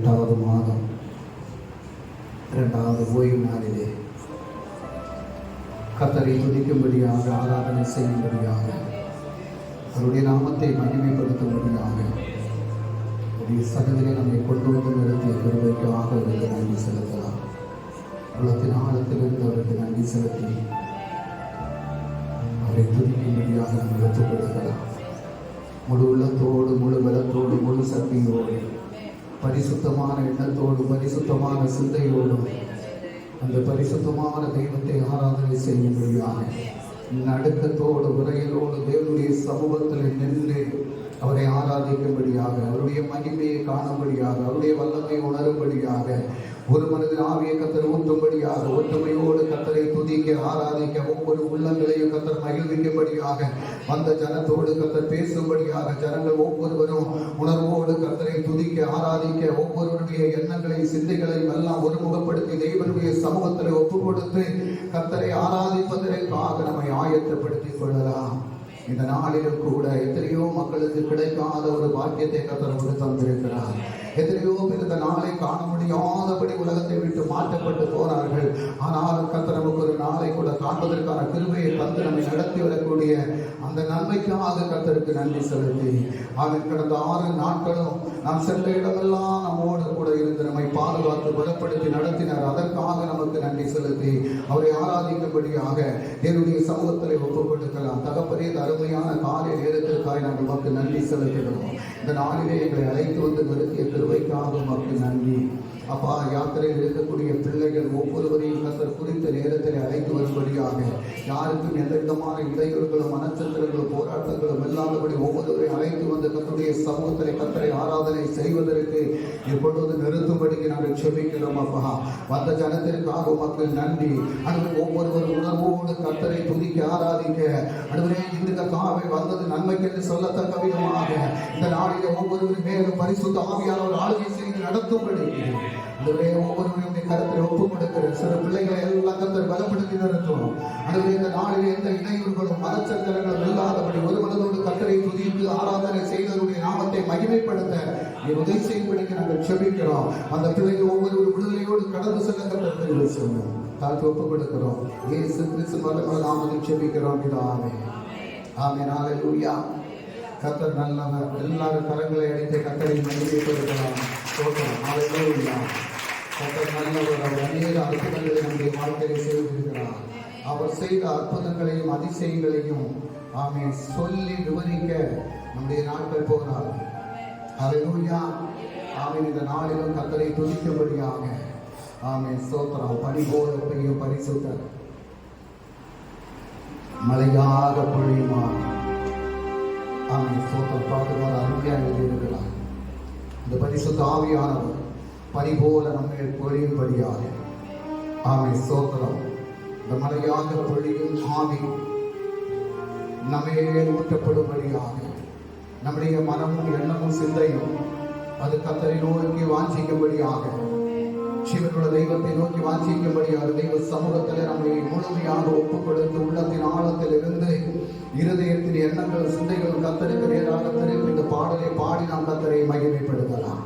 8வது மாதம் 2வது ஓய்வு நாளிலே கர்த்தரை துதிக்கும்படியாக, ஆராதனை செய்யும்படியாக, அவருடைய நாமத்தை மகிமைப்படுத்தும்படியாக அவருடைய சன்னதியிலே நம்மை கொண்டு வந்து நிறுத்திய கிருபைக்காக அவருக்கு நன்றி செலுத்தலாம். உள்ளத்தின் ஆழத்திலிருந்து அவருக்கு நன்றி செலுத்தி அவரை துதிக்கும்படியாக நம்ம ஒப்புக் கொடுக்கலாம். முழு உள்ளத்தோடு, முழு பலத்தோடு, முழு சக்தியோடு, பரிசுத்தமான எண்ணத்தோடு, பரிசுத்தமான சிந்தையோடும் அந்த பரிசுத்தமான தெய்வத்தை ஆராதனை செய்யும்படியாக நடுக்கத்தோடு, விரையலோடு தேவனுடைய சமூகத்தில் நின்று அவரை ஆராதிக்கும்படியாக, அவருடைய மகிமையை காணும்படியாக, அவருடைய வல்லமை உணரும்படியாக, ஒரு மனதில் ஆவியை கத்தர் ஊற்றும்படியாக, ஒற்றுமையோடு கத்தரை துதிக்க, ஆராதிக்க, ஒவ்வொரு உள்ளங்களையும் கத்தர் மகிழ்விக்கும்படியாக, வந்த ஜனத்தோடு கத்தர் பேசும்படியாக, ஜனங்கள் ஒவ்வொருவரும் உணர்வோடு கத்தரை துதிக்க, ஆராதிக்க, ஒவ்வொருவருடைய எண்ணங்களை, சிந்தைகளையும் எல்லாம் ஒருமுகப்படுத்தி தெய்வனுடைய சமூகத்தில் ஒப்புக் கொடுத்து கத்தரை ஆராதிப்பதற்காக நம்மை ஆயத்தப்படுத்திக் கொள்ளலாம். இந்த நாளிலும் கூட எத்தனையோ மக்களுக்கு கிடைக்காத ஒரு பாக்கியத்தை கர்த்தர் தந்திருக்கிறார். எத்தனையோ பேர் இந்த நாளை காண முடியாதபடி உலகத்தை விட்டு மாற்றப்பட்டு போனார்கள். ஆனால் கர்த்தர் நமக்கு ஒரு நாளை கூட காண்பதற்கான கிருபையை தந்து நம்மை நடத்தி வரக்கூடிய அந்த நன்மைக்காக கர்த்தருக்கு நன்றி செலுத்தி, அவன் கடந்த 6 நாட்களும் நாம் சென்ற இடமெல்லாம் நம்மோடு கூட இருந்து நம்மை பாதுகாத்து பலப்படுத்தி நடத்தினார். அதற்காக நமக்கு நன்றி செலுத்தி அவரை ஆராதிக்கும்படியாக என்னுடைய சமூகத்தில் ஒப்புக் கொடுக்கலாம். தகப்பனே, அருமையான காலை நேரத்திற்காக நாங்கள் நமக்கு நன்றி செலுத்துகிறோம். இந்த நாளிலே எங்களை அழைத்து வந்து நிறுத்திய கிருபைக்காக நமக்கு நன்றி. அப்பா, யாத்திரையில் இருக்கக்கூடிய பிள்ளைகள் ஒவ்வொருவரையும் கர்த்தர் குறித்த நேரத்தில் அழைத்து வரும்படியாக, யாருக்கும் எந்த விதமான இடையூறுகளும், மனச்சத்திரங்களும், போராட்டங்களும் இல்லாதபடி ஒவ்வொருவரையும் அழைத்து வந்து கர்த்தருடைய சமூகத்தில் கர்த்தரை ஆராதனை செய்வதற்கு இப்பொழுது நிறுத்தும்படிக்கு நாங்கள் செபிக்கிறோம். அப்பா, வந்த ஜனத்திற்காக மக்கள் நன்றி. அன்று ஒவ்வொருவரும் உணர்வோடு கர்த்தரை துதிக்க, ஆராதிக்க, அன்றுவரே இந்த காவை வந்தது நன்மைக்கு என்று சொல்லத்தக்க விதமாக இந்த நாளிலே ஒவ்வொருவரும் மேலும் பரிசுத்த ஆவியானவர் ஆளுகை செய்து நடத்தும்படி ஒவ்வொருவருடைய கருத்தில் ஒப்புக் கொடுக்கிற சிறு பிள்ளைகளை எல்லாம் கர்த்தர் பலப்படுத்தி நிறுத்தும். அதுவே இந்த நாளிலே எந்த இடையூறுகளும், மனச்சங்கரங்களும் இல்லாதபடி ஒரு மனதோடு கர்த்தரை துதித்து ஆராதனை செய்தவருடைய நாமத்தை மகிமைப்படுத்த உதவி செய்யும்படிக்கு நாங்கள் செபிக்கிறோம். அந்த பிள்ளைகள் ஒவ்வொரு விடுதலையோடு கடந்து செல்ல கர்த்தர் தெரிவு செய்யும். தாழ்த்து ஒப்புக் கொடுக்கிறோம். இயேசு கிறிஸ்து நாமத்தில் செபிக்கிறோம். பிதாவே, ஆமென். ஹல்லேலூயா. கர்த்தர் நல்லவர். எல்லாரும் கரங்களை அடித்து கர்த்தரை மகிமைப்படுத்தலாம். ஹல்லேலூயா. கர்த்தர் நல்லவர். அவர் அநேக அற்புதங்களை நம்முடைய வாழ்க்கையை செய்திருக்கிறார். அவர் செய்த அற்புதங்களையும் அதிசயங்களையும் ஆமென் சொல்லி விவரிக்க நம்முடைய நாட்கள் போகிறார். ஹல்லேலூயா. ஆமென். இந்த நாளிலும் கர்த்தரை துதிக்கும்படியாக ஆமென் ஸ்தோத்திரம். பனி போல பெய்யும் பரிசுத்தர், மழையாக பொழியுமார். ஆமென் ஸ்தோத்திரம். பாடுவார் அருமையாக எழுதியிருக்கிறார். இந்த பரிசுத்த ஆவியானவர் பனி போல நம்மை பொழியும்படியாக ஆமென் ஸ்தோத்திரம். இந்த மழையாக பொழியும் ஆவி நம்மையே ஊற்றப்படும்படியாக நம்முடைய மனமும் எண்ணமும் சிந்தையும் அது கர்த்தரை நோக்கி வாஞ்சிக்கும்படியாக, ஜீவனுள்ள தெய்வத்தை நோக்கி வாஞ்சிக்கும்படியாக தெய்வ சமூகத்தில் நம்மை முழுமையாக ஒப்புக் கொடுத்து உள்ளத்தின் ஆழத்தில் இருந்து இருதயத்தின் எண்ணங்கள், சிந்தைகள் கர்த்தருக்கு நேராக திரும்பி இந்த பாடலை பாடி நாம் கர்த்தரை மகிமைப்படுத்தலாம்.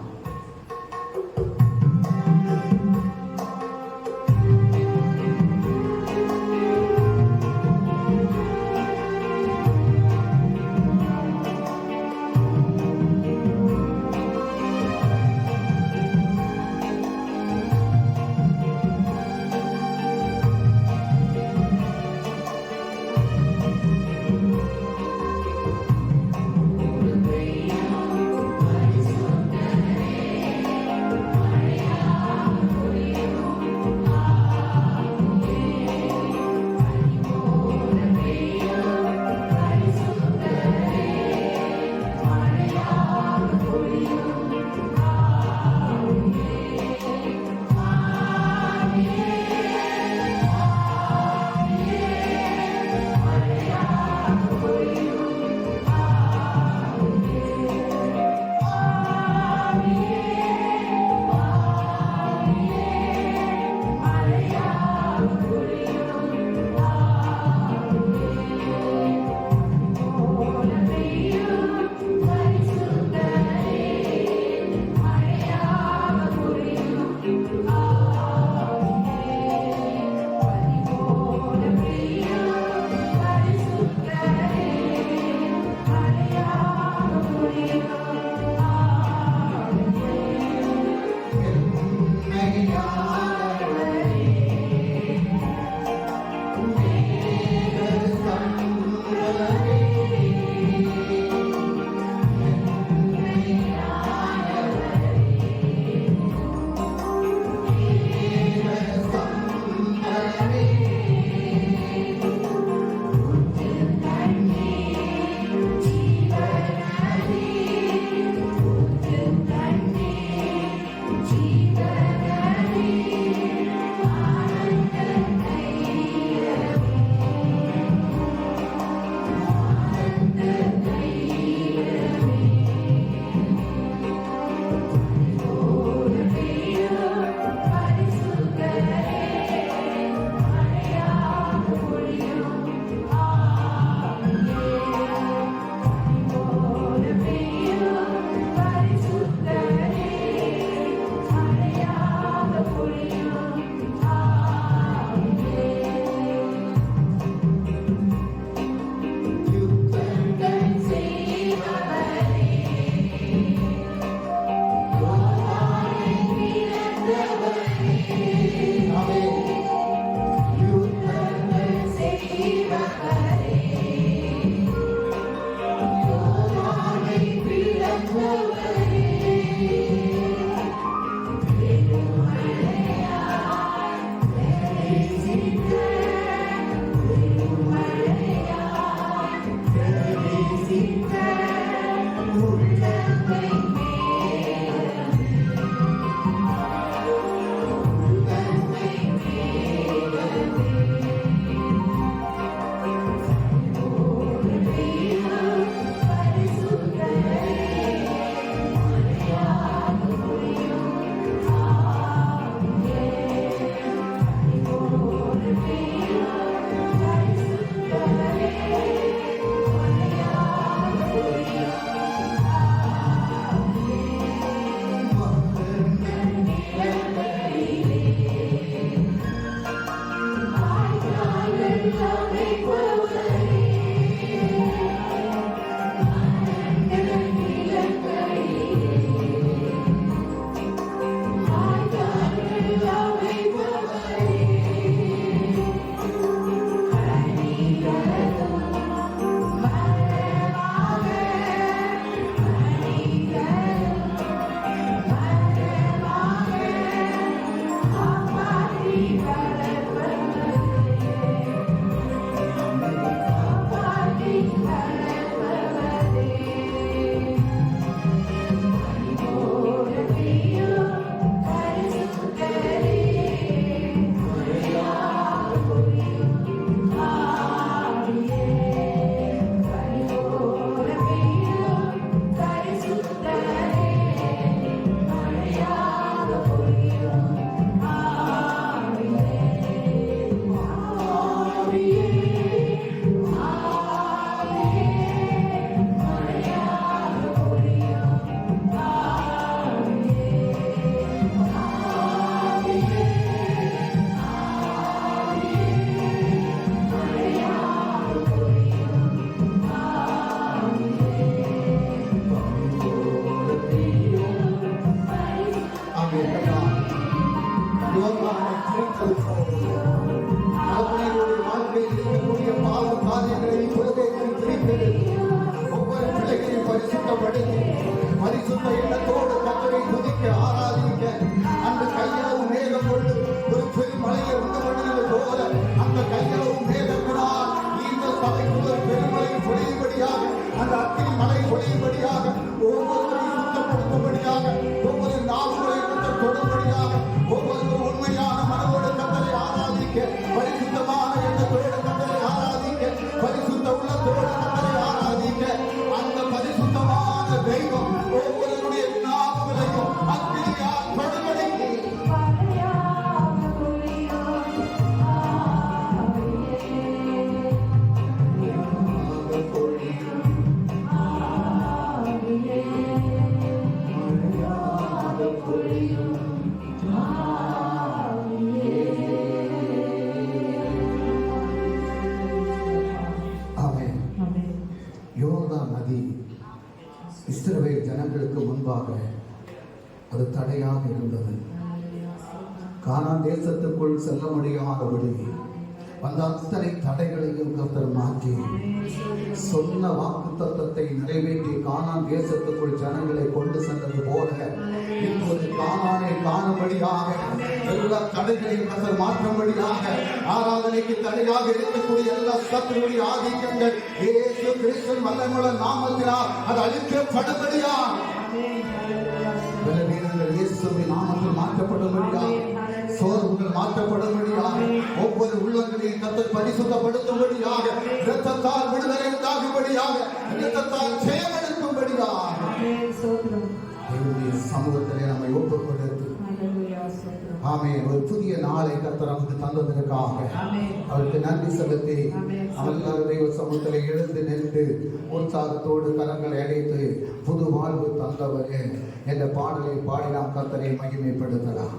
தடையாக இருந்தது. கானான் தேசத்துக்குள் செல்ல முடியாதபடி அந்த அத்தனை தடைகளையும் கர்த்தர் மாற்றி சொன்ன வாக்குத்தத்தத்தை நிறைவேற்றி கானான் தேசத்துக்குள் ஜனங்களை கொண்டு சென்றது போல இப்போது கானானை காணும்படியாக எல்லா தடைகளையும் கர்த்தர் மாற்றும்படியாக ஆராதனைக்கு தடையாக இருக்கக்கூடிய எல்லா சத்துருடைய ஆதிக்கங்கள் இயேசு கிறிஸ்துவின் வல்லமையுள்ள நாமத்தினால் அது அழிக்கப்படும்படியாக பலவீனங்கள் இயேசுவின் நாமத்தில் மாற்றப்படும்படியாக சோர்வுகள் மாற்றப்படும்படியாக ஒவ்வொரு உள்ளங்களையும் கர்த்தர் பரிசுத்தப்படுத்தும்படியாக இரத்தத்தால் விடுதலை உண்டாகும்படியாக இரத்தத்தால் ஜெயமெடுக்கும்படியாக சமூகத்திலே நம்மை ஒப்புக் கொடுத்து ஆமென். ஒரு புதிய நாளை கர்த்தர் நமக்கு தந்ததற்காக அவருக்கு நன்றி செலுத்தி எல்லாரும் தெய்வ சமூகத்திலே எழுந்து நின்று உற்சாகத்தோடு கரங்களை அடைத்து புது வாழ்வு தந்தவரே என்ற பாடலை பாடி நாம் கர்த்தரை மகிமைப்படுத்தலாம்.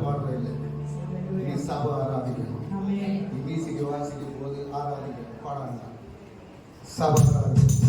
பாடுற இல்லை. நீ சபை ஆராதிக்கணும். நீ மியூசிக் வாசிக்கும் போது ஆராதிக்கணும், பாடாங்க. சபை ஆராதிக்கணும்.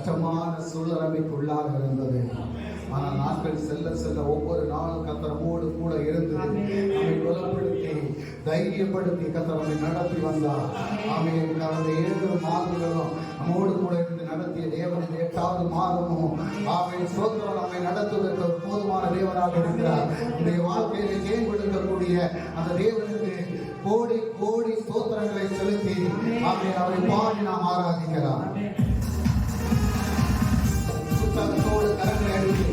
கஷ்டமான சூழலமைக்குள்ளாக இருந்தது. ஆனால் நாட்கள் செல்ல செல்ல ஒவ்வொரு நாளும் கர்த்தர் நம்மோடு கூட இருந்து நம்மை பலப்படுத்தி தைரியப்படுத்தி கர்த்தர் நம்மை நடத்தி வந்தார். ஆமென். கடந்த 7 மாதங்களும் நம்மோடு கூட இருந்து நடத்திய தேவன் 8வது மாதமும் ஆமென் ஸ்தோத்திரம் நம்மை நடத்துவதற்கு ஒரு போதுமான தேவனாக இருக்கிறார். நம்முடைய வாழ்க்கையிலே ஜெயம் கொடுக்கக்கூடிய அந்த தேவனுக்கு கோடி கோடி ஸ்தோத்திரங்களை செலுத்தி ஆமென் அவரை பாடி நாம் ஆராதிக்கலாம். சுத்தத்தோடு கரங்களை அடித்து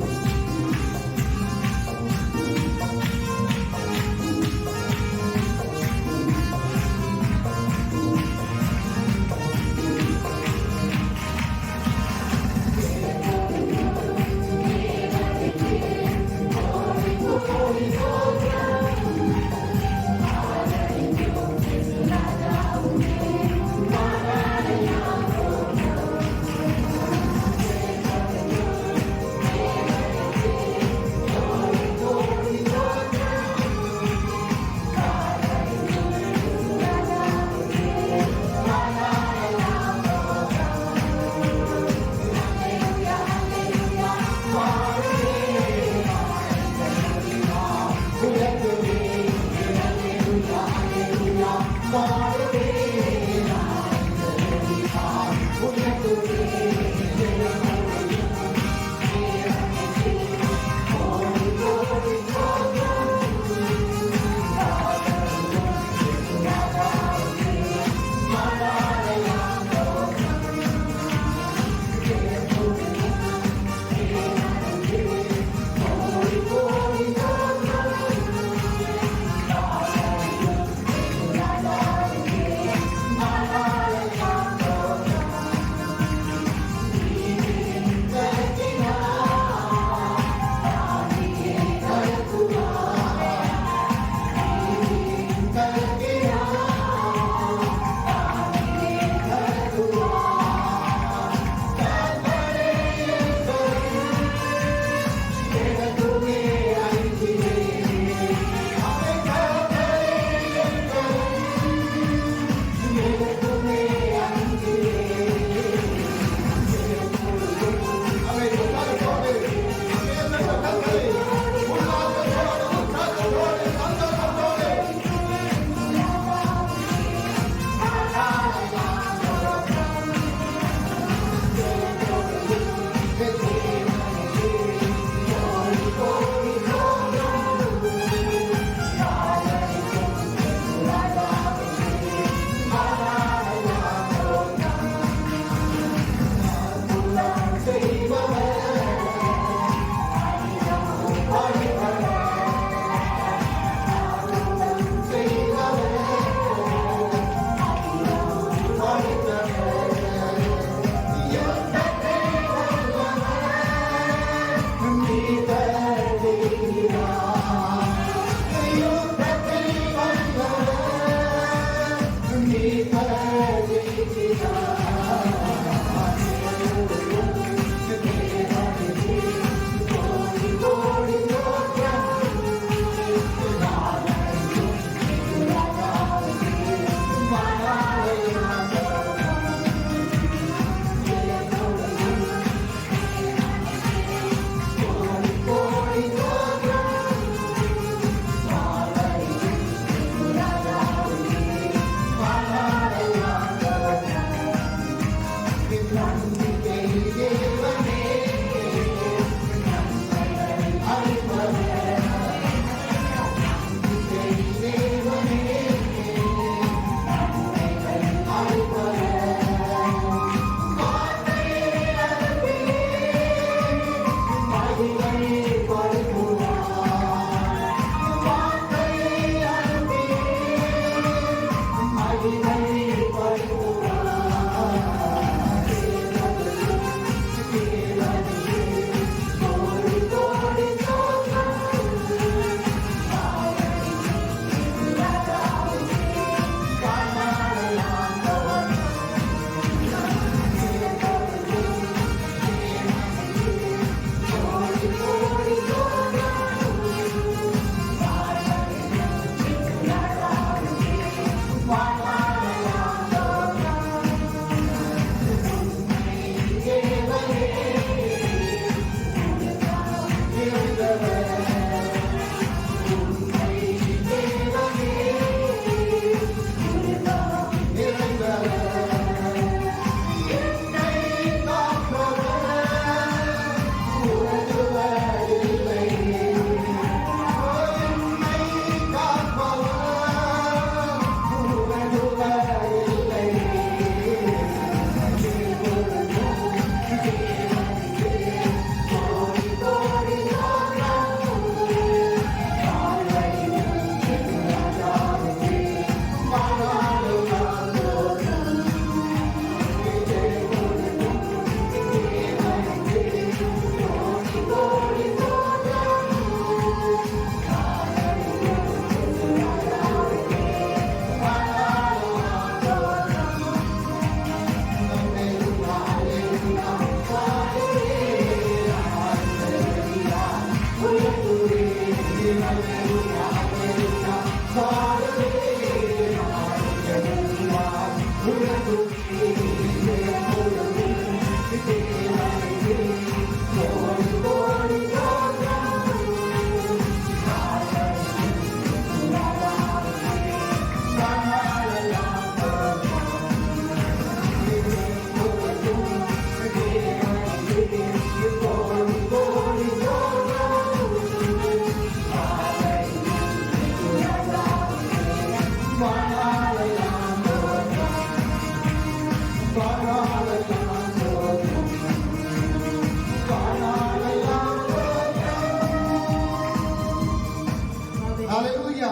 ஹalleluya.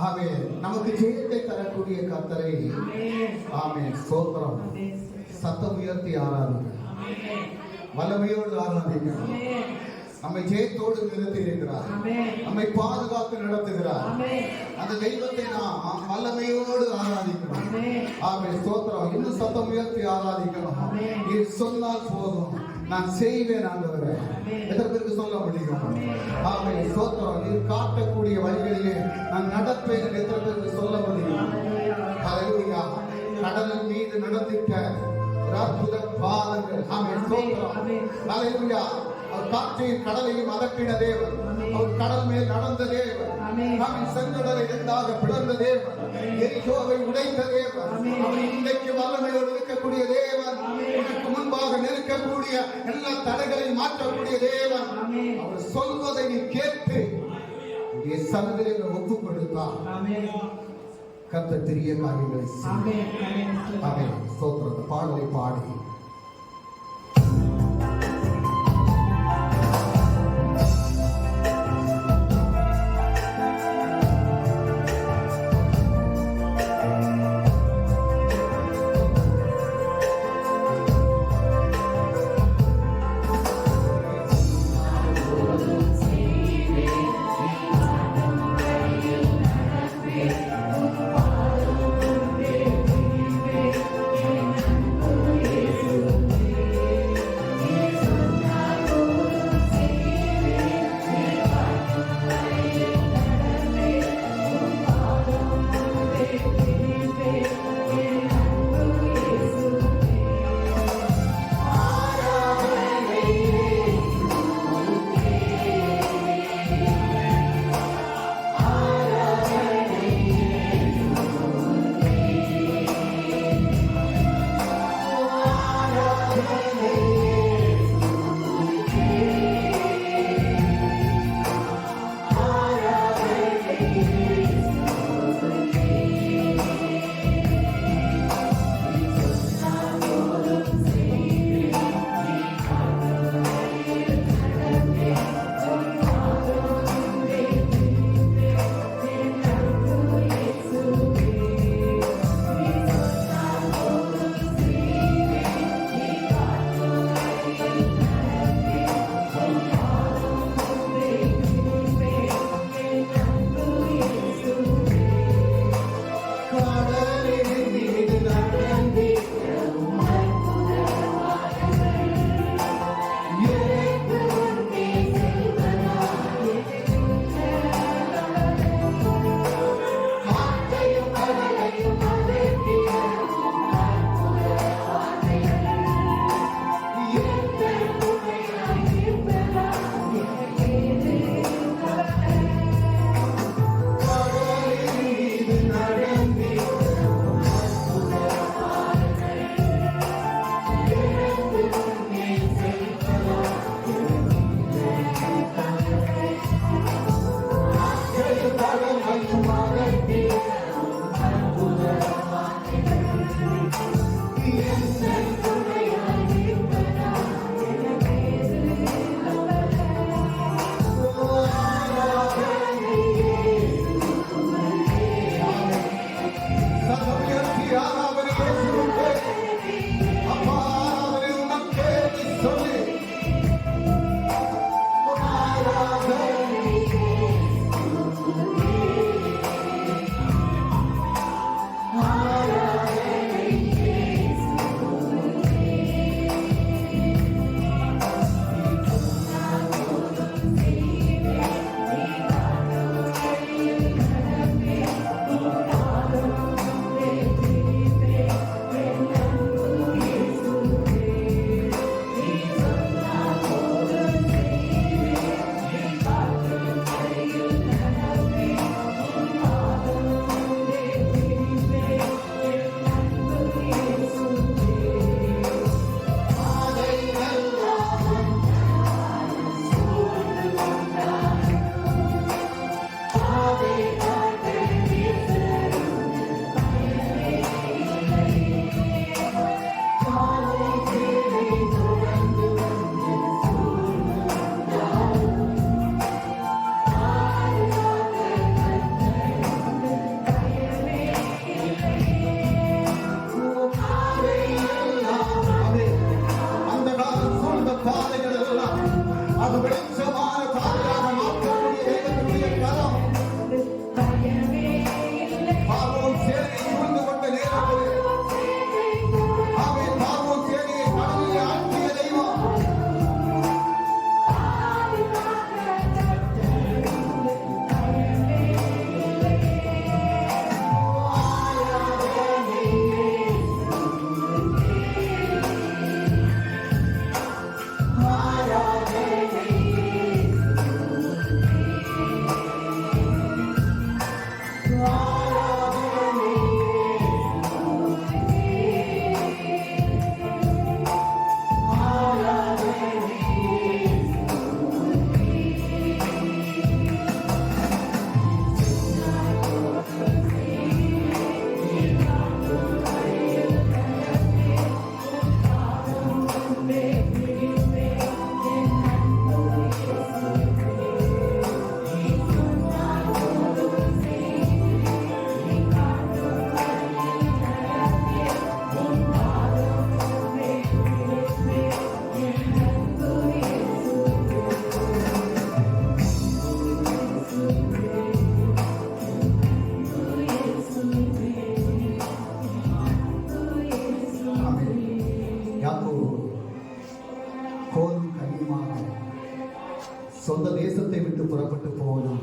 ஆமென். நமக்கு ஜெயத்தை தரக்கூடிய கர்த்தரை ஆமென் ஸ்தோத்திரம். சத்தம் உயர்த்தி ஆராதிங்க. வல்லமையோடு ஆராதிங்க. நம்மை ஜெயத்தோடு நிறுத்தி இருக்கிறார். நம்மை பாதுகாத்து நடத்துகிறார். அந்த தெய்வத்தை நாம் வல்லமையோடு ஆராதிக்கணும். ஆமென் ஸ்தோத்திரம். இன்னும் சத்தம் உயர்த்தி ஆராதிக்கணும். நீ சொன்னால் போதும், நான் செய்வேன் ஆண்டவரே. எத்தனை பேருக்கு சொல்ல முடியும்? ஆமென் ஸ்தோத்திரம். நீ காட்டக்கூடிய வழிகளிலே நான் நடப்பேன். எத்தனை பேருக்கு சொல்ல முடியும்? ஹalleluya. கடலின் மீது நடந்திட்ட அற்புத பாதங்கள். ஆமென் ஸ்தோத்திரம். ஹalleluya. அவர் காற்றையும் கடலையும் அதட்டின தேவன். அவர் கடல் மேல் நடந்த தேவன். ஆமென். செங்கடலை இரண்டாக பிளந்த தேவன். எரிகோவை உடைத்த தேவன். அவர் இன்றைக்கு வல்லமையோடு இருக்கக்கூடிய தேவன். உனக்கு முன்பாக நிற்கக்கூடிய எல்லா தடைகளையும் மாற்றக்கூடிய தேவன். அவர் சொல்வதை நீ கேட்டு உன்னுடைய சன்னதியில் ஒப்புக் கொடுத்தார். கர்த்தர் பெரிய காரியங்களை செய்வார். ஆமென் ஸ்தோத்திரம். பாடலை பாடி சொந்த தேசத்தை விட்டு புறப்பட்டு போகலாம்.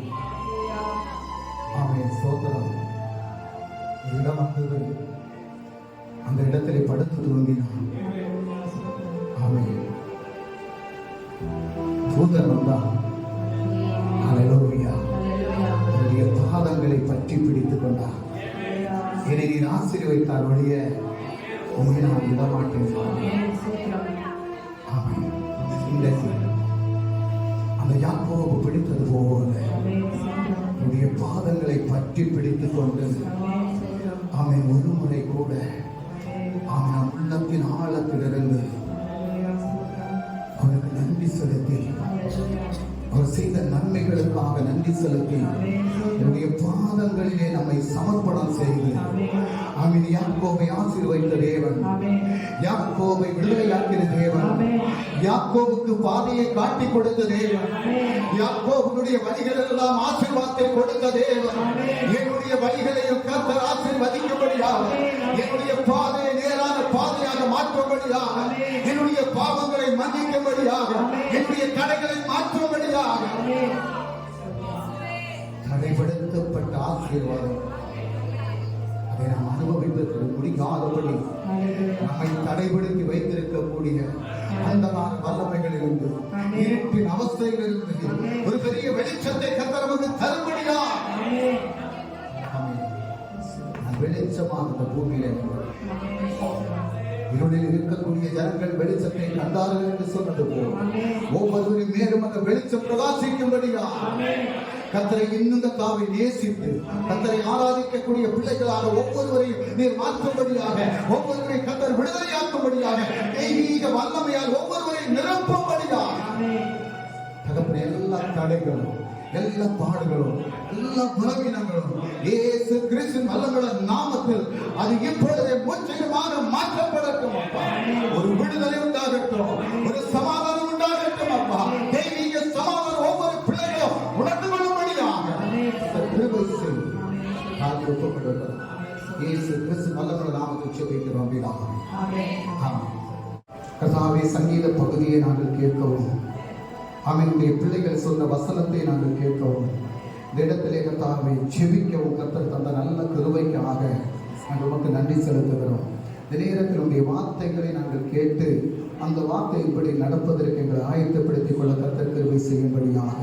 ஆமென். சோதரம் இடம் வந்தது, அந்த இடத்திலே படுத்து தூங்கினான். ஆமென். தூதர் வந்தான். ஹல்லேலூயா. அவருடைய பாதங்களை பற்றி பிடித்துக் கொண்டார். என்னை நீர் ஆசீர்வதித்தார் ஒழிய உண்மை நான் விடமாட்டேன். ஆமென். இன்றைக்கு அந்த யாக்கோபு பிடித்தது போல உடைய பாதங்களை பற்றி பிடித்துக் கொண்டு ஆமென் ஒரு முறை கூட ஆமென் உள்ளத்தின் ஆழத்திலிருந்து அவனுக்கு நன்றி செலுத்தி, அவர் செய்த நன்மைகளுக்காக நன்றி செலுத்தி, என்னுடைய பாதங்களிலே நம்மை சமர்ப்பணம் செய்து ஆமென் யாக்கோபை ஆசீர்வதித்த தேவன், யாக்கோபை விடுதலையாக்கிற தேவன், யாக்கோபுக்கு பாதையை காட்டிக் கொடுத்த தேவன், யாக்கோபுடைய வழிகள் எல்லாம் ஆசீர்வாதத்தை கொடுத்த தேவன், என்னுடைய வழிகளையும் கர்த்தர் ஆசீர்வதிக்கும்படியாக, என்னுடைய பாதையை நேரான பாதையாக மாற்றும்படியாக, என்னுடைய பாவங்களை மன்னிக்கும்படியாக, என்னுடைய தடைகளை மாற்றும்படியாக, தடைப்படுத்தப்பட்ட ஆசீர்வாதம் அதை நாம் அனுபவிப்பதற்கு முடியாதபடி நம்மை தடைப்படுத்தி வைத்திருக்கக்கூடிய அந்த வல்லமைகளிலிருந்து, இருட்டின் அவஸ்தைகளிலிருந்து ஒரு பெரிய வெளிச்சத்தை கர்த்தர் நமக்கு தரும்படியா வெளிச்சமாக இந்த பூமியில இருளில் இருக்கக்கூடிய ஜனங்கள் வெளிச்சத்தை கண்டார்கள் என்று சொன்னது போல் ஒவ்வொருவரின் மேலும் அந்த வெளிச்சம் பிரகாசிக்கும்படியா கர்த்தரை இன்னும் தாவை நேசித்து கர்த்தரை ஆராதிக்கக்கூடிய பிள்ளைகளாக ஒவ்வொருவரையும் நீர் மாற்றும்படியாக, ஒவ்வொருவரையும் கர்த்தர் விடுதலையாக்கும்படியாக, தெய்வீக வல்லமையால் ஒவ்வொருவரையும் நிரப்பும்படியாக தகப்பனே எல்லா தடைகளும், எல்லா பாடுகளும், எல்லா பலவீனங்களும் இயேசு கிறிஸ்துவின் வல்லமையுள்ள நாமத்தில் அது இப்பொழுதே முற்றிலுமாக மாற்றப்படட்டும் அப்பா. ஒரு விடுதலை உண்டாகட்டும், ஒரு சமாதானம் உண்டாகட்டும் அப்பா. தெய்வீக சமாதானம் ஒவ்வொரு பிள்ளைகளும் உணர்ந்து கொள்ளும்படியாக கிருபை செய்து நாங்கள் ஒப்புக்கொள்கிறோம். இயேசு கிறிஸ்துவின் வல்லமையுள்ள நாமத்தில் ஜெபிக்கிறோம். ஆமென். கர்த்தாவே, சங்கீத பகுதியை நாங்கள் கேட்கவும், அவனுடைய பிள்ளைகள் சொன்ன வசனத்தை நாங்கள் கேட்கவும், இந்த இடத்திலே கர்த்தாவை ஜெபிக்கவும் கர்த்தர் தந்த நல்ல கிருபைக்காக நாங்கள் உமக்கு நன்றி செலுத்துகிறோம். இந்த நேரத்தில் உடைய வார்த்தைகளை நாங்கள் கேட்டு அந்த வார்த்தையின்படி நடப்பதற்கு எங்களை ஆயத்தப்படுத்திக் கொள்ள கர்த்தர் கிருபை செய்யும்படியாக,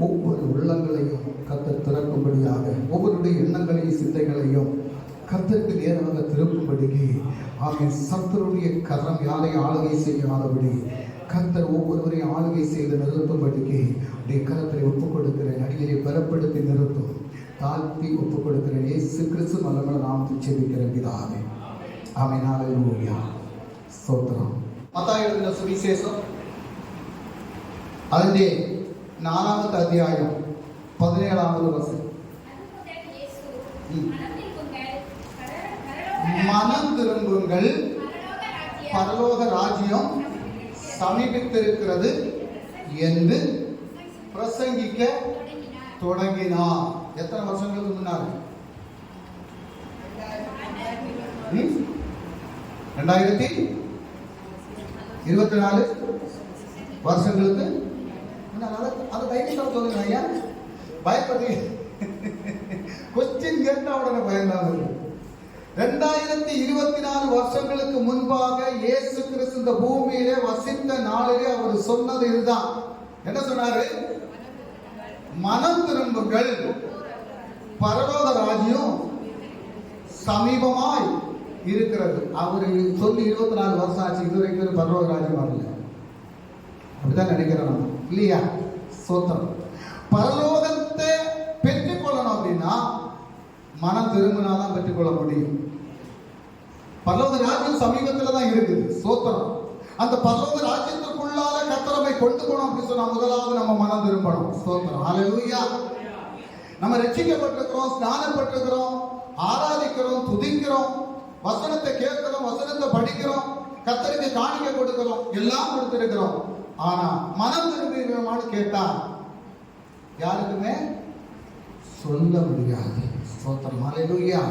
ஒவ்வொரு உள்ளங்களையும் கர்த்தர் திறக்கும்படியாக, ஒவ்வொருடைய எண்ணங்களையும் சிந்தைகளையும் கர்த்தருக்கு நேராக திருப்பும்படிக்கு ஆகிய சத்துருடைய கரம் யாரையும் ஆளுகை செய்யாதபடி கர்த்தர் ஒவ்வொருவரையும் ஆளுகை செய்து நிறுத்தும்படிக்கு உடைய கரத்தில் ஒப்புக் கொடுக்கிறேன். அடியை பலப்படுத்தி நிறுத்தும், தாழ்த்தி ஒப்புக் கொடுக்கிறேன். இயேசு கிறிஸ்து வல்லமையுள்ள நாமத்தில் ஜெபிக்கிறேன் பிதாவே. ஆமென். ஹல்லேலூயா. ஸ்தோத்திரம். மத்தாய் எழுதின சுவிசேஷம் அதிலே 4வது அத்தியாயம் 17வது வசனம். மனம் திரும்புங்கள், பரலோக ராஜ்யம் சமீபித்திருக்கிறது என்று பிரசங்கிக்க தொடங்கினார். எத்தனை வருஷங்களுக்கு முன்னாடி? 2024 வருஷங்களுக்கு அது தைரியமா சொல்லுங்க ஐயா. பயப்படி கொஸ்டின் கேட்டா உடனே பயந்தாங்க. 2024 வருஷங்களுக்கு முன்பாக இயேசு கிறிஸ்து இந்த பூமியிலே வசித்த நாளிலே அவர் சொன்னது இதுதான். என்ன சொன்னாரு? மனம் திரும்புங்கள், பரலோக ராஜ்யம் சமீபமாய் இருக்கிறது. அவரு சொல்லி 24 வருஷம் ஆச்சு, இதுவரைக்கும் ஒரு பரலோக ராஜ்யம் வரல. அப்படிதான் நினைக்கிறோம் நம்ம, இல்லையா? சோத்திரம். பரலோகத்தை பெற்றுக்கொள்ளணும் அப்படின்னா மனம் திரும்பினாதான் பெற்றுக்கொள்ள முடியும். பரலோக ராஜ்யம் சமீபத்தில் தான் இருக்குது. சோத்திரம். அந்த பரலோக ராஜ்யத்திற்குள்ளால கர்த்தரை கொண்டு போனோம் அப்படின்னு சொன்னா முதலாவது நம்ம மனம் திரும்பணும். ஸ்தோத்திரம். ஹல்லேலூயா. நம்ம ரட்சிக்கப்பட்டிருக்கிறோம், ஸ்நானப்பட்டிருக்கிறோம், ஆராதிக்கிறோம், துதிக்கிறோம், வசனத்தை கேட்கிறோம், வசனத்தை படிக்கிறோம், கர்த்தருக்கு காணிக்கை கொடுக்கிறோம், எல்லாம் கொடுத்திருக்கிறோம். ஆனா மனம் திரும்பிடுவோமான்னு கேட்டா யாருக்குமே சொல்ல முடியாது. ஸ்தோத்திரம். ஹல்லேலூயா.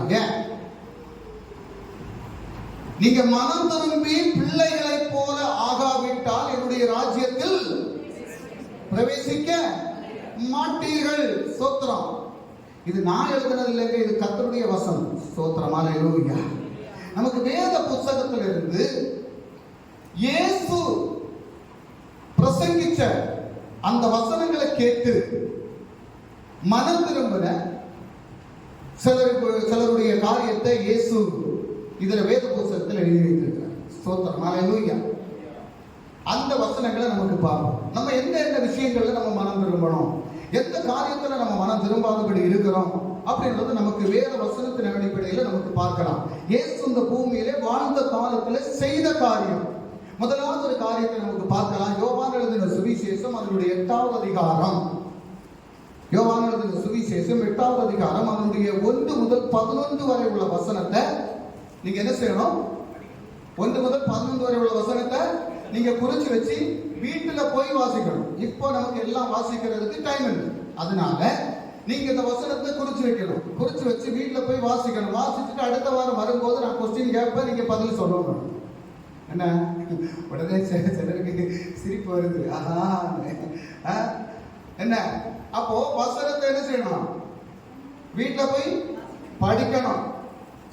நீங்க மனம் திரும்பி பிள்ளைகளை போல ஆகாவிட்டால் என்னுடைய ராஜ்யத்தில் பிரவேசிக்க மாட்டீர்கள். ஸ்தோத்திரம். இது நான் எழுதுனது இல்லைங்க, இது கர்த்தருடைய வசனம். ஸ்தோத்திரம். அல்லேலூயா. நமக்கு வேத புத்தகத்திலிருந்து இயேசு பிரசங்கிச்ச அந்த வசனங்களை கேட்டு மனம் திரும்பின சிலருடைய காரியத்தை இயேசு இதுல வேத புத்தகத்தில் எழுதி வைத்திருக்கிறார். ஸ்தோத்திரம். அல்லேலூயா. அந்த வசனங்களை நமக்கு பார்ப்போம். நம்ம எந்த விஷயங்கள்ல நம்ம மனம் திரும்பணும், எந்த காரியத்துல நம்ம மனம் திரும்பாதபடி இருக்கிறோம் அப்படின்றது நமக்கு வேத வசனத்தின் அடிப்படையில் நமக்கு பார்க்கலாம். இயேசு இந்த பூமியிலே வாழ்ந்த காலத்துல செய்த காரியம், முதலாவது ஒரு காரியத்தை நமக்கு பார்க்கலாம். யோவான் எழுதின சுவிசேஷம் அதனுடைய 8வது அதிகாரம். யோவான் எழுதின சுவிசேஷம் 8வது அதிகாரம் அதனுடைய 1 முதல் 11 வரை உள்ள வசனத்தை நீங்க என்ன செய்யணும்? 1 முதல் 11 வரை உள்ள வசனத்தை நீங்க குறிச்சு வச்சு வீட்டுல போய் வாசிக்கணும். இப்போ நமக்கு எல்லாம் வாசிக்கிறதுக்கு டைம் இல்லை, அதனால நீங்க இந்த வசனத்தை குறிச்சு வைக்கணும். குறிச்சு வச்சு வீட்டுல போய் வாசிக்கணும். வாசிச்சுட்டு அடுத்த வாரம் வரும்போது நான் கொஸ்டின் கேட்பேன், நீங்க பதில் சொல்லணும். என்ன உடனே சிலருக்கு சிரிப்பு வருது. என்ன அப்போ வசனத்தை என்ன செய்யணும்? வீட்டுல போய் படிக்கணும்.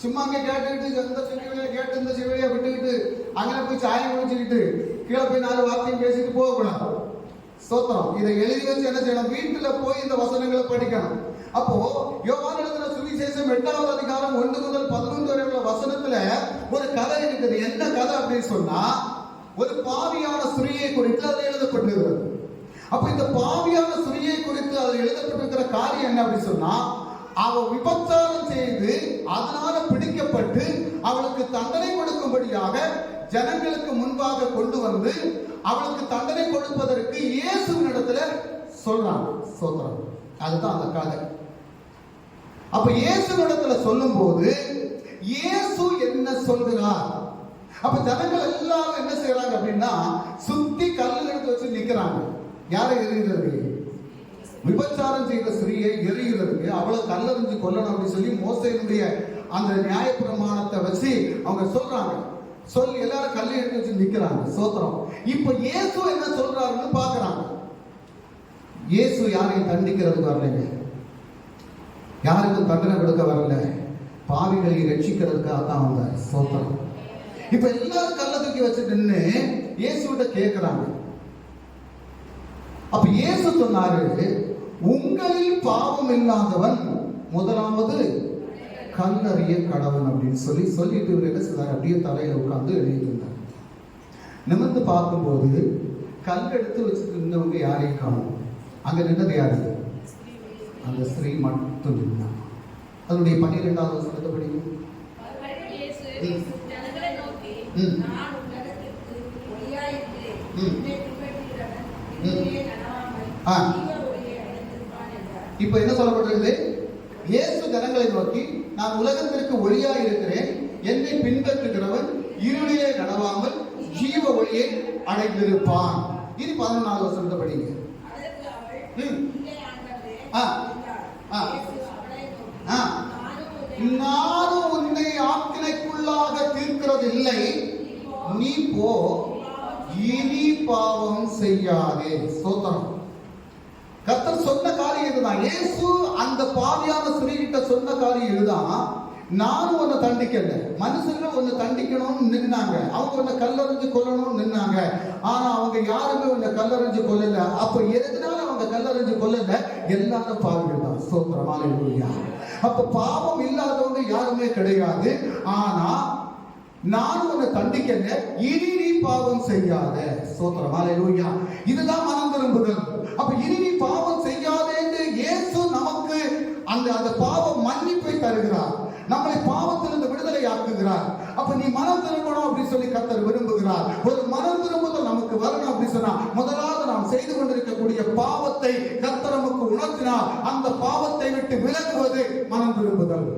சும்மா அங்கே கேட்டுக்கிட்டு இந்த செவிலியை கேட்டு இந்த செவிலியை விட்டுக்கிட்டு அங்கே போய் சாயம் குடிச்சுக்கிட்டு கீழே போய் 4 வார்த்தையும் பேசிட்டு போகக்கூடாது. ஸ்தோத்திரம். இதை எழுதி வச்சு என்ன செய்யணும்? வீட்டுல போய் இந்த வசனங்களை படிக்கணும். அப்போ யோவான் எழுதின சுவிசேஷம் 8வது அதிகாரம் 1 முதல் 11 வரை உள்ள வசனத்துல ஒரு கதை இருக்குது. என்ன கதை அப்படின்னு சொன்னா, ஒரு பாவியான ஸ்திரீயை குறித்து அது எழுதப்பட்டிருக்கிறது. அப்ப இந்த பாவியான ஸ்திரீயை குறித்து அதில் எழுதப்பட்டிருக்கிற காரியம் என்ன அப்படின்னு சொன்னா, அவ விபச்சாரம் செய்து அதனால பிடிக்கப்பட்டு அவளுக்கு தண்டனை கொடுக்கும்படியாக ஜனங்களுக்கு முன்பாக கொண்டு வந்து அவளுக்கு தண்டனை கொடுப்பதற்கு இயேசுவின் இடத்துல சொல்றாங்க. ஸ்தோத்திரம். அதுதான் அந்த கதை. அப்ப இயேசுவின் இடத்துல சொல்லும் போது இயேசு என்ன சொல்கிறார்? அப்ப ஜனங்கள் எல்லாரும் என்ன செய்யறாங்க அப்படின்னா, சுத்தி கல்ಲು எடுத்து வச்சு நிக்கிறாங்க. யாரை எறிகிறது? விபச்சாரம் செய்த ஸ்திரீயை எறிகிறதுக்கு, அவளை கல்லறிஞ்சு கொல்லணும் அப்படின்னு சொல்லி மோசேயினுடைய அந்த நியாயப்பிரமாணத்தை வச்சு அவங்க சொல்றாங்க. சொல்லி எல்லாரும் கல்லை எடுத்து வச்சு நிக்கிறாங்க. ஸ்தோத்திரம். இப்ப இயேசு என்ன சொல்றாருன்னு பாக்குறாங்க. இயேசு யாரையும் தண்டிக்கிறதுக்கு வரலைங்க, யாருக்கும் தண்டனை கொடுக்க வரல, பாவிகளை ரட்சிக்கிறதுக்காக தான் வந்தார். ஸ்தோத்திரம். இப்ப எல்லாரும் கல்லை தூக்கி வச்சு நின்று இயேசுகிட்ட கேட்கிறாங்க. அப்ப இயேசு சொன்னாரு, உங்களில் பாவம் இல்லாதவன் முதலாவது கல்லறிய கடவன் அப்படின்னு சொல்லிட்டு இவர் என்ன செய்தார்? அப்படியே தலையில உட்கார்ந்து எழுதிட்டு இருந்தார். நிமிர்ந்து பார்க்கும்போது கல் எடுத்து வச்சுட்டு இருந்தவங்க யாரையும் காணும். அங்க நின்றது யாரு? அந்த ஸ்திரீ மட்டும் இருந்தாங்க. அதனுடைய 12வது வசனத்தை படிக்கும். இப்ப என்ன சொல்லப்பட்டிருக்குது? இயேசு ஜனங்களை நோக்கி, நான் உலகத்திற்கு ஒளியா இருக்கிறேன், என்னை பின்பற்றுகிறவன் இருளிலே நடவாமல் ஜீவ ஒளியை அடைந்திருப்பான். இது 11வது வசனத்தை படிங்க. நானும் உன்னை ஆக்கினைக்குள்ளாக தீர்க்கிறது இல்லை, நீ போ, இனி பாவம் செய்யாதே. ஸ்தோத்திரம். கர்த்தர் சொன்ன காரியம் இதுதான். இயேசு அந்த பாவியான ஸ்திரீகிட்ட சொன்ன காரியம் இதுதான். நானும் உன்னை தண்டிக்கல, மனுஷர்கள் உன்னை தண்டிக்கணும்னு நின்னாங்க, அவங்க உன்னை கல்லறிஞ்சு கொல்லணும்னு நின்னாங்க. ஆனா அவங்க யாருமே உன்னை கல்லறிஞ்சு கொல்லல. அப்ப எதுனால அவங்க கல்லறிஞ்சு கொல்லல? எல்லாரும் பாவிகள் தான். ஸ்தோத்திரம். அல்லேலூயா. அப்ப பாவம் இல்லாதவங்க யாருமே கிடையாது. ஆனா நானும் உன்னை தண்டிக்கல, இனி நீ பாவம் செய்யாத. ஸ்தோத்திரம். அல்லேலூயா. இதுதான் மனம் திரும்புதல். அப்ப இனி நீ பாவம் செய்யாதே என்று இயேசு நமக்கு அந்த பாவம் மன்னிப்பை தருகிறார், நம்மளை பாவத்திலிருந்து விடுதலை ஆக்குகிறார். அப்ப நீ மனம் திரும்பணும் அப்படின்னு சொல்லி கர்த்தர் விரும்புகிறார். ஒரு மனம் திரும்புதல் நமக்கு வரணும் அப்படின்னு சொன்னா, முதலாவது நாம் செய்து கொண்டிருக்கக்கூடிய பாவத்தை கர்த்தர் நமக்கு உணர்த்தினார். அந்த பாவத்தை விட்டு விலகுவது மனம் திரும்புதல்.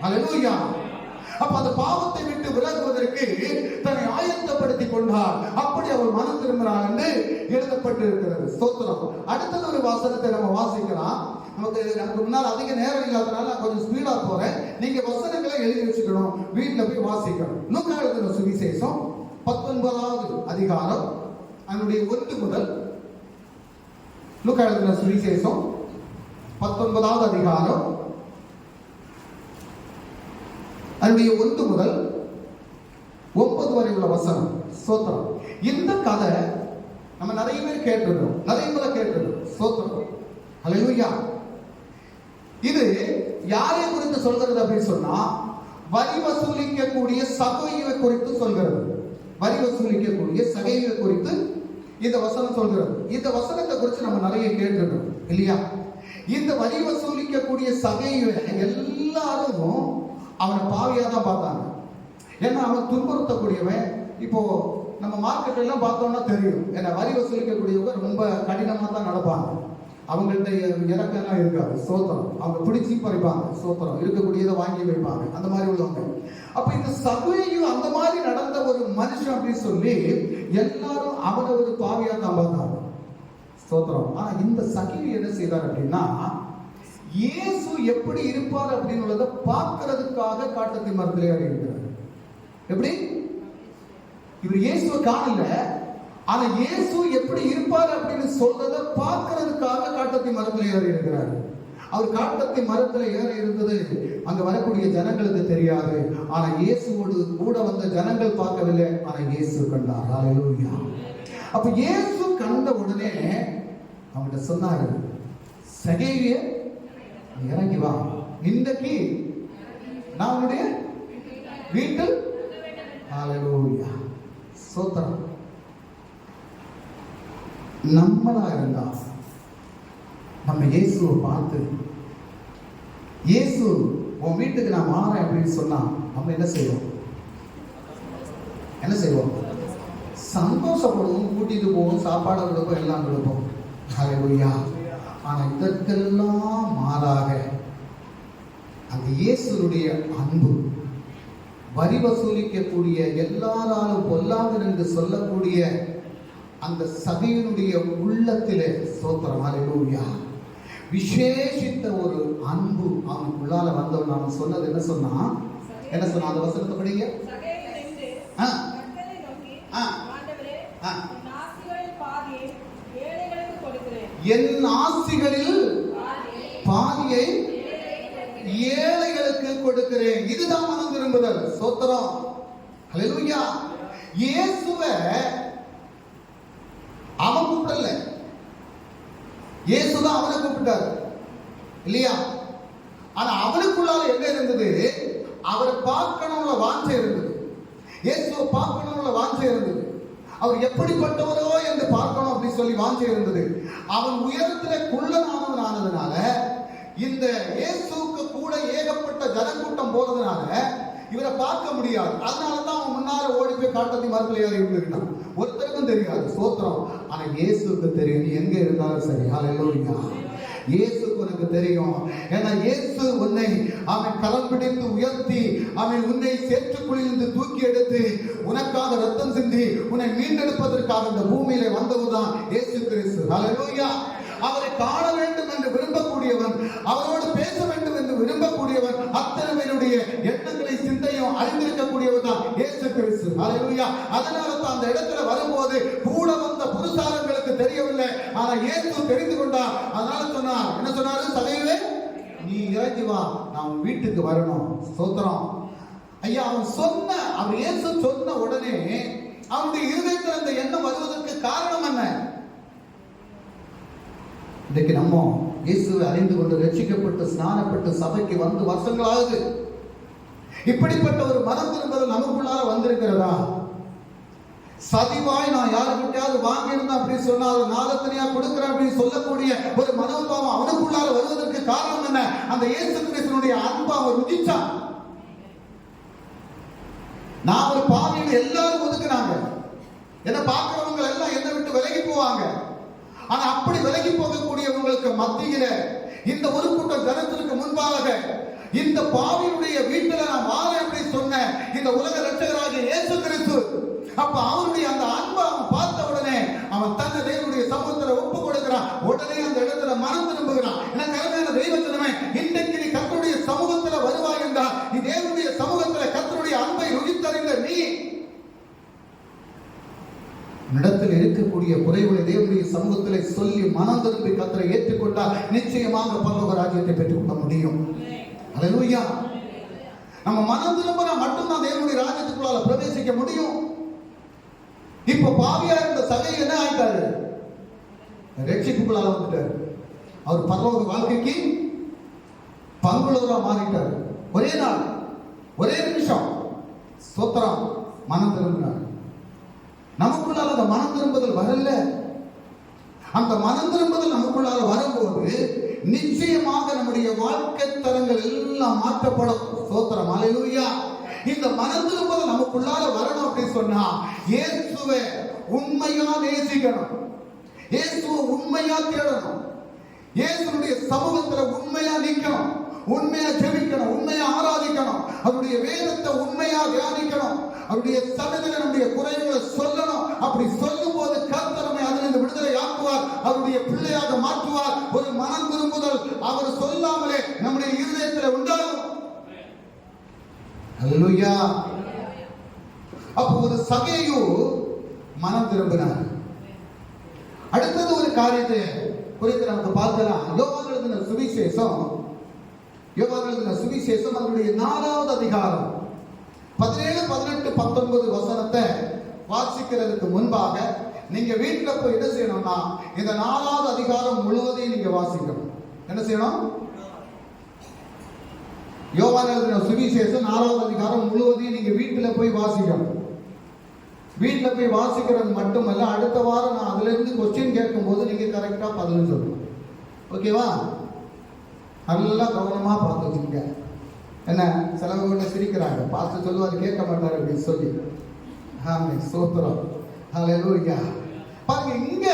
அல்லேலூயா. அப்ப அந்த பாவத்தை விட்டு விலகுவதற்கு தன்னை ஆயத்தப்படுத்திக் கொண்டார். அப்படி அவர் மனம் திரும்பினார் என்று எழுதப்பட்டு இருக்கிறது. ஸ்தோத்திரம். அடுத்தது ஒரு வசனத்தை நம்ம வாசிக்கலாம். நமக்கு முன்னால் அதிக நேரம் இல்லாதனால நான் கொஞ்சம் ஸ்பீடா போறேன். நீங்க வசனங்களை எழுதி வச்சுக்கணும், வீட்டுல போய் வாசிக்கணும். லூக்கா எழுதின சுவிசேஷம் 19வது அதிகாரம் அதனுடைய 1 முதல் லூக்கா எழுதின சுவிசேஷம் 19வது அதிகாரம் அதனுடைய 1 முதல் 9 வரை உள்ள வசனம். ஸ்தோத்திரம். இந்த கதை நம்ம நிறைய பேர் கேட்டிருக்கோம், நிறைய முறை கேட்டிருக்கோம். ஸ்தோத்திரம். ஹல்லேலூயா. இது யாரை குறித்து சொல்கிறது அப்படின்னு சொன்னா, வரி வசூலிக்கக்கூடிய சகையை குறித்து சொல்கிறது. வரி வசூலிக்கக்கூடிய சகையை குறித்து இந்த வசனம் சொல்கிறது. இந்த வசனத்தை குறித்து நம்ம நிறைய கேட்டிருக்கோம் இல்லையா? இந்த வரி வசூலிக்கக்கூடிய சகையை எல்லாரும் அவனை பாவியா தான் பார்த்தாங்க. ஏன்னா அவன் துன்புறுத்தக்கூடியவன். இப்போ நம்ம மார்க்கெட் எல்லாம் பார்த்தோம்னா தெரியும், ஏன்னா வரி வசூலிக்கக்கூடியவங்க ரொம்ப கடினமா தான் நடப்பாங்க. அவங்கள்ட்ட இறக்கெல்லாம் இருக்காது. சோத்திரம். அவங்க பிடிச்சி பறிப்பாங்க. சோத்திரம். இருக்கக்கூடியதை வாங்கி வைப்பாங்க. அந்த மாதிரி உள்ளவங்க. அப்ப இந்த சகையும் அந்த மாதிரி நடந்த ஒரு மனுஷன் அப்படின்னு சொல்லி எல்லாரும் அவனை ஒரு பாவியா தான் பார்த்தாங்க. ஸ்தோத்திரம். ஆனா இந்த சகையை என்ன செய்தார் அப்படின்னா, இயேசு எப்படி இருப்பார் அப்படின்னு பார்க்கிறதுக்காக காட்டத்தின் மரத்திலே ஏறி இருக்கிறார். எப்படி? இவர் இயேசுவை காணல, ஆனா இயேசு எப்படி இருப்பார் அப்படின்னு சொல்றதை பார்க்கிறதுக்காக காட்டத்தின் மரத்திலே ஏறி இருக்கிறார். அவர் காட்டத்தின் மரத்துல ஏறி இருந்தது அங்க வரக்கூடிய ஜனங்களுக்கு தெரியாது. ஆனா இயேசுவோடு கூட வந்த ஜனங்கள் பார்க்கவில்லை, ஆனா இயேசு கண்டார். ஹல்லேலூயா. அப்ப இயேசு கண்ட உடனே அவங்கள்ட்ட சொன்னாரு, சகேயே இறங்கி வா, இன்றைக்கு நான் உன்னுடைய வீட்டில். ஹல்லேலூயா. ஸ்தோத்திரம். நம்மளா இருந்தா நம்ம இயேசுவை பார்த்து, இயேசு உன் வீட்டுக்கு நான் மாறேன் அப்படின்னு சொன்னா நம்ம என்ன செய்வோம்? என்ன செய்வோம்? சந்தோஷப்படுவோம், கூட்டிட்டு போவோம், சாப்பாடு கொடுப்போம், எல்லாம் கொடுப்போம். ஹல்லேலூயா. ஆனா இதற்கெல்லாம் மாறாக அந்த இயேசுடைய அன்பு, வரி வசூலிக்கக்கூடிய எல்லாராலும் பொல்லாது என்று சொல்லக்கூடிய அந்த சகையினுடைய உள்ளத்திலே, ஸ்தோத்திரம், ஹல்லேலூயா, விசேஷித்த ஒரு அன்பு அவனுக்குள்ளால வந்தவன். அவன் சொன்னது என்ன சொன்னா, அந்த வசனத்தை படிங்க. என் ஆசிகளில் பாதியை ஏழைகளுக்கு கொடுக்கிறேன். இதுதான் மனம் திரும்புதல். ஸ்தோத்திரம். ஹல்லேலூயா. இயேசுவை அவன் கூப்பிடல, இயேசுதான் அவனை கூப்பிட்டாரு இல்லையா? ஆனா அவனுக்குள்ளால என்ன இருந்தது? அவரை பார்க்கணும்ல வாஞ்சை இருந்தது. இயேசுவை பார்க்கணும்ல வாஞ்சை இருந்தது. அவர் எப்படிப்பட்டவரோ என்று பார்க்கணும் அப்படின்னு சொல்லி வாஞ்சை இருந்தது. அவன் உயரத்திலே குள்ளனானவன் ஆனதுனால, இந்த இயேசுக்கு கூட ஏகப்பட்ட ஜனக்கூட்டம் போறதுனால இவரை பார்க்க முடியாது. அதனாலதான் அவன் முன்னால ஓடி போய் காட்டத்தின் மரத்துல ஏறி இருந்திருக்கான். ஒருத்தருக்கும் தெரியாது. ஸ்தோத்திரம். ஆனா இயேசுக்கு தெரியும், நீ எங்க இருந்தாலும் சரி. ஹல்லேலூயா. இயேசுக்கு உனக்கு தெரியும். ஏன்னா இயேசு உன்னை அவன் கரம் பிடித்து உயர்த்தி, அவன் உன்னை சேற்றுக்குழியிலிருந்து தூக்கி எடுத்து உனக்காக ரத்தம் சிந்தி உன்னை மீண்டெடுப்பதற்காக இந்த பூமியில வந்தவர்தான் இயேசு கிறிஸ்து. ஹல்லேலூயா. அவரை காண வேண்டும் என்று விரும்பக்கூடியவன், அவரோடு பேச வேண்டும் என்று விரும்பக்கூடியவன், அத்தனை பேருடைய எண்ணங்களை சிந்தையும் அறிந்திருக்கக்கூடியவர் தான் இயேசு கிறிஸ்து. ஹல்லேலூயா. அதனால தான் அந்த இடத்துல வரும்போது கூட வந்த புருஷாரங்களுக்கு தெரியவில்லை, ஆனா இயேசு தெரிந்து கொண்டார். அதனால சொன்னார், என்ன சொன்னாரு? சகையே நீ இறங்கி வா, நான் வீட்டுக்கு வரணும். ஸ்தோத்திரம். ஐயா, அவர் இயேசு சொன்ன உடனே அவனுடைய இருதயத்தில் அந்த எண்ணம் வருவதற்கு காரணம் என்ன? இன்றைக்கு நம்ம இயேசுவை அறிந்து கொண்டு ரட்சிக்கப்பட்டு ஸ்நானப்பட்டு சபைக்கு வந்து வருஷங்களாகுது. இப்படிப்பட்ட ஒரு மனம் திரும்புதல் நமக்குள்ளார வந்திருக்கிறதா? சதிவாய் நான் யாருக்கிட்டையாவது வாங்கியிருந்தேன் அப்படின்னு சொன்னா ஒரு நாலத்தனையா கொடுக்கிறேன் அப்படின்னு சொல்லக்கூடிய ஒரு மனோபாவம் அவனுக்குள்ளார வருவதற்கு காரணம் என்ன? அந்த இயேசு கிறிஸ்துவினுடைய அன்பை அவன் ருசிச்சான். நான் ஒரு பாவியை எல்லாரும் ஒதுக்குனாங்க, என்ன பார்க்கிறவங்க எல்லாம் என்னை விட்டு விலகி போவாங்க. ஆனா அப்படி விலகி போகக்கூடியவங்களுக்கு மத்தியில இந்த ஒரு கூட்டம் ஜனத்திற்கு முன்பாக இந்த பாவியுடைய வீட்டில நான் வாழ அப்படி சொன்ன இந்த உலக ரட்சகராகிய இயேசு கிறிஸ்து, அப்ப அவனுடைய அந்த அன்பை அவன் பார்த்த உடனே அவன் தன்னை தேவனுடைய சமூகத்துல ஒப்பு கொடுக்கிறான். உடனே அந்த இடத்துல மனம் திரும்புகிறான். எனக்கு அருமையான தெய்வத்தினமே, இன்றைக்கு நீ கர்த்தருடைய சமூகத்துல வருவாய் என்றால், நீ தேவனுடைய சமூகத்துல கர்த்தருடைய அன்பை ருசித்தறிந்த நீ இடத்துல உள்ளத்தில் இருக்கக்கூடிய குறைவுகளை தேவனுடைய சமூகத்தில் சொல்லி மனம் திரும்பி கர்த்தரை ஏற்றுக்கொண்டால் நிச்சயமாக பரலோக ராஜ்யத்தை பெற்றுக்கொள்ள முடியும். அல்லேலூயா. நம்ம மனம் திரும்பினா மட்டும்தான் தேவனுடைய ராஜ்யத்துக்குள்ளால பிரவேசிக்க முடியும். இப்ப பாவியா இருந்த சகை என்ன ஆயிட்டாரு? ரட்சிப்புக்குள்ளால வந்துட்டாரு. அவர் பரலோக வாழ்க்கைக்கு பங்குள்ளவரா மாறிட்டாரு. ஒரே நாள், ஒரே நிமிஷம் ஸ்தோத்திரம், மனம் திரும்பினார். நமக்குள்ளால அந்த மனம் திரும்புதல் வரல. அந்த மனம் திரும்புதல் நமக்குள்ளால வரும்போது நிச்சயமாக நம்முடைய வாழ்க்கை தரங்கள் எல்லாம் மாற்றப்படும். ஸ்தோத்திரம், அல்லேலூயா. இந்த மனம் திரும்புதல் நமக்குள்ளால வரணும் அப்படின்னு சொன்னா இயேசுவை உண்மையா நேசிக்கணும், இயேசுவை உண்மையா தேடணும், இயேசுடைய சமூகத்துல உண்மையா நிக்கணும், உண்மையா ஜெபிக்கணும், உண்மையா ஆராதிக்கணும், அவருடைய வேதத்தை உண்மையா தியானிக்கணும், அவருடைய சன்னதியில நம்முடைய குறைகளை சொல்லணும். அப்படி சொல்லும் போது கர்த்தர் நம்மை அதிலிருந்து விடுதலை ஆக்குவார், அவருடைய பிள்ளையாக மாற்றுவார். ஒரு மனம் திரும்புதல் அவர் சொல்லாமலே நம்முடைய இருதயத்தில் உண்டாகும். அல்லேலூயா. அப்போ ஒரு சகேயு மனம் திரும்பினார். அடுத்தது ஒரு காரியத்தை குறித்து நமக்கு பார்க்கலாம். யோவான் எழுதின சுவிசேஷம் அதனுடைய 4வது அதிகாரம் 17, 18, 19 வசனத்தை வாசிக்கிறதுக்கு முன்பாக நீங்க வீட்டுல போய் என்ன செய்யணும்னா இந்த 4வது அதிகாரம் முழுவதையும் நீங்க வாசிக்கணும். என்ன செய்யணும்? யோவான் எழுதின சுவிசேஷம் 4வது அதிகாரம் முழுவதையும் நீங்க வீட்டுல போய் வாசிக்கணும். வீட்டுல போய் வாசிக்கிறது மட்டுமல்ல, அடுத்த வாரம் நான் அதுல இருந்து கொஸ்டின் கேட்கும் போது நீங்க கரெக்டா பதில் சொல்லணும். ஓகேவா? நல்லா கவனமா பார்த்து வச்சுக்கோங்க. என்ன சிலவங்க சிரிக்கிறாங்க, பார்த்து சொல்லுவாரு கேட்க மாட்டாரு அப்படின்னு சொல்லி. ஆமென், ஸ்தோத்திரம், ஹல்லேலூயா. பாருங்க, இங்க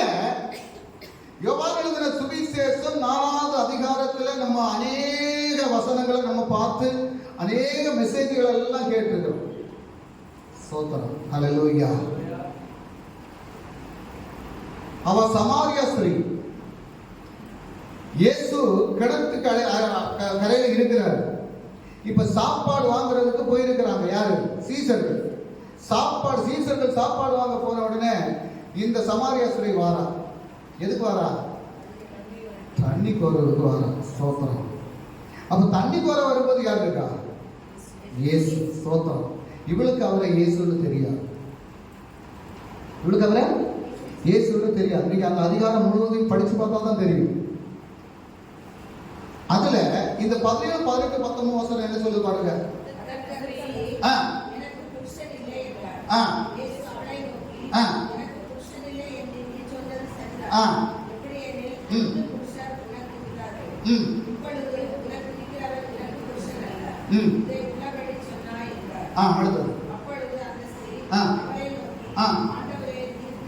யோவான் எழுதின சுவிசேஷம் 4வது அதிகாரத்துல நம்ம அநேக வசனங்களை நம்ம பார்த்து அநேக மெசேஜ்கள் எல்லாம் கேட்டிருக்கிறோம். ஸ்தோத்திரம், ஹல்லேலூயா. அவ சமாரியா ஸ்திரீ, இயேசு கிணத்து கரையில இருக்கிறார். இப்ப சாப்பாடு வாங்குறதுக்கு போயிருக்கிறாங்க. யாரு? சீசர்கள். சீசர்கள் சாப்பாடு வாங்க போன உடனே இந்த சமாரியா ஸ்திரீ வாரா. எதுக்கு வாரா? தண்ணி கோரதுக்கு வாரா. ஸ்தோத்திரம். அப்ப தண்ணி கோர வரும்போது யார் இருக்கா? இயேசு. ஸ்தோத்திரம். இவளுக்கு அவரை இயேசுன்னு தெரியாது. இவளுக்கு அவரை இயேசுன்னு தெரியாது. நீங்க அந்த அதிகாரம் முழுவதையும் படிச்சு பார்த்தா தான் தெரியும். அதுல இந்த 17, 18, 19 வசனம் என்ன சொல்லு பாருங்க.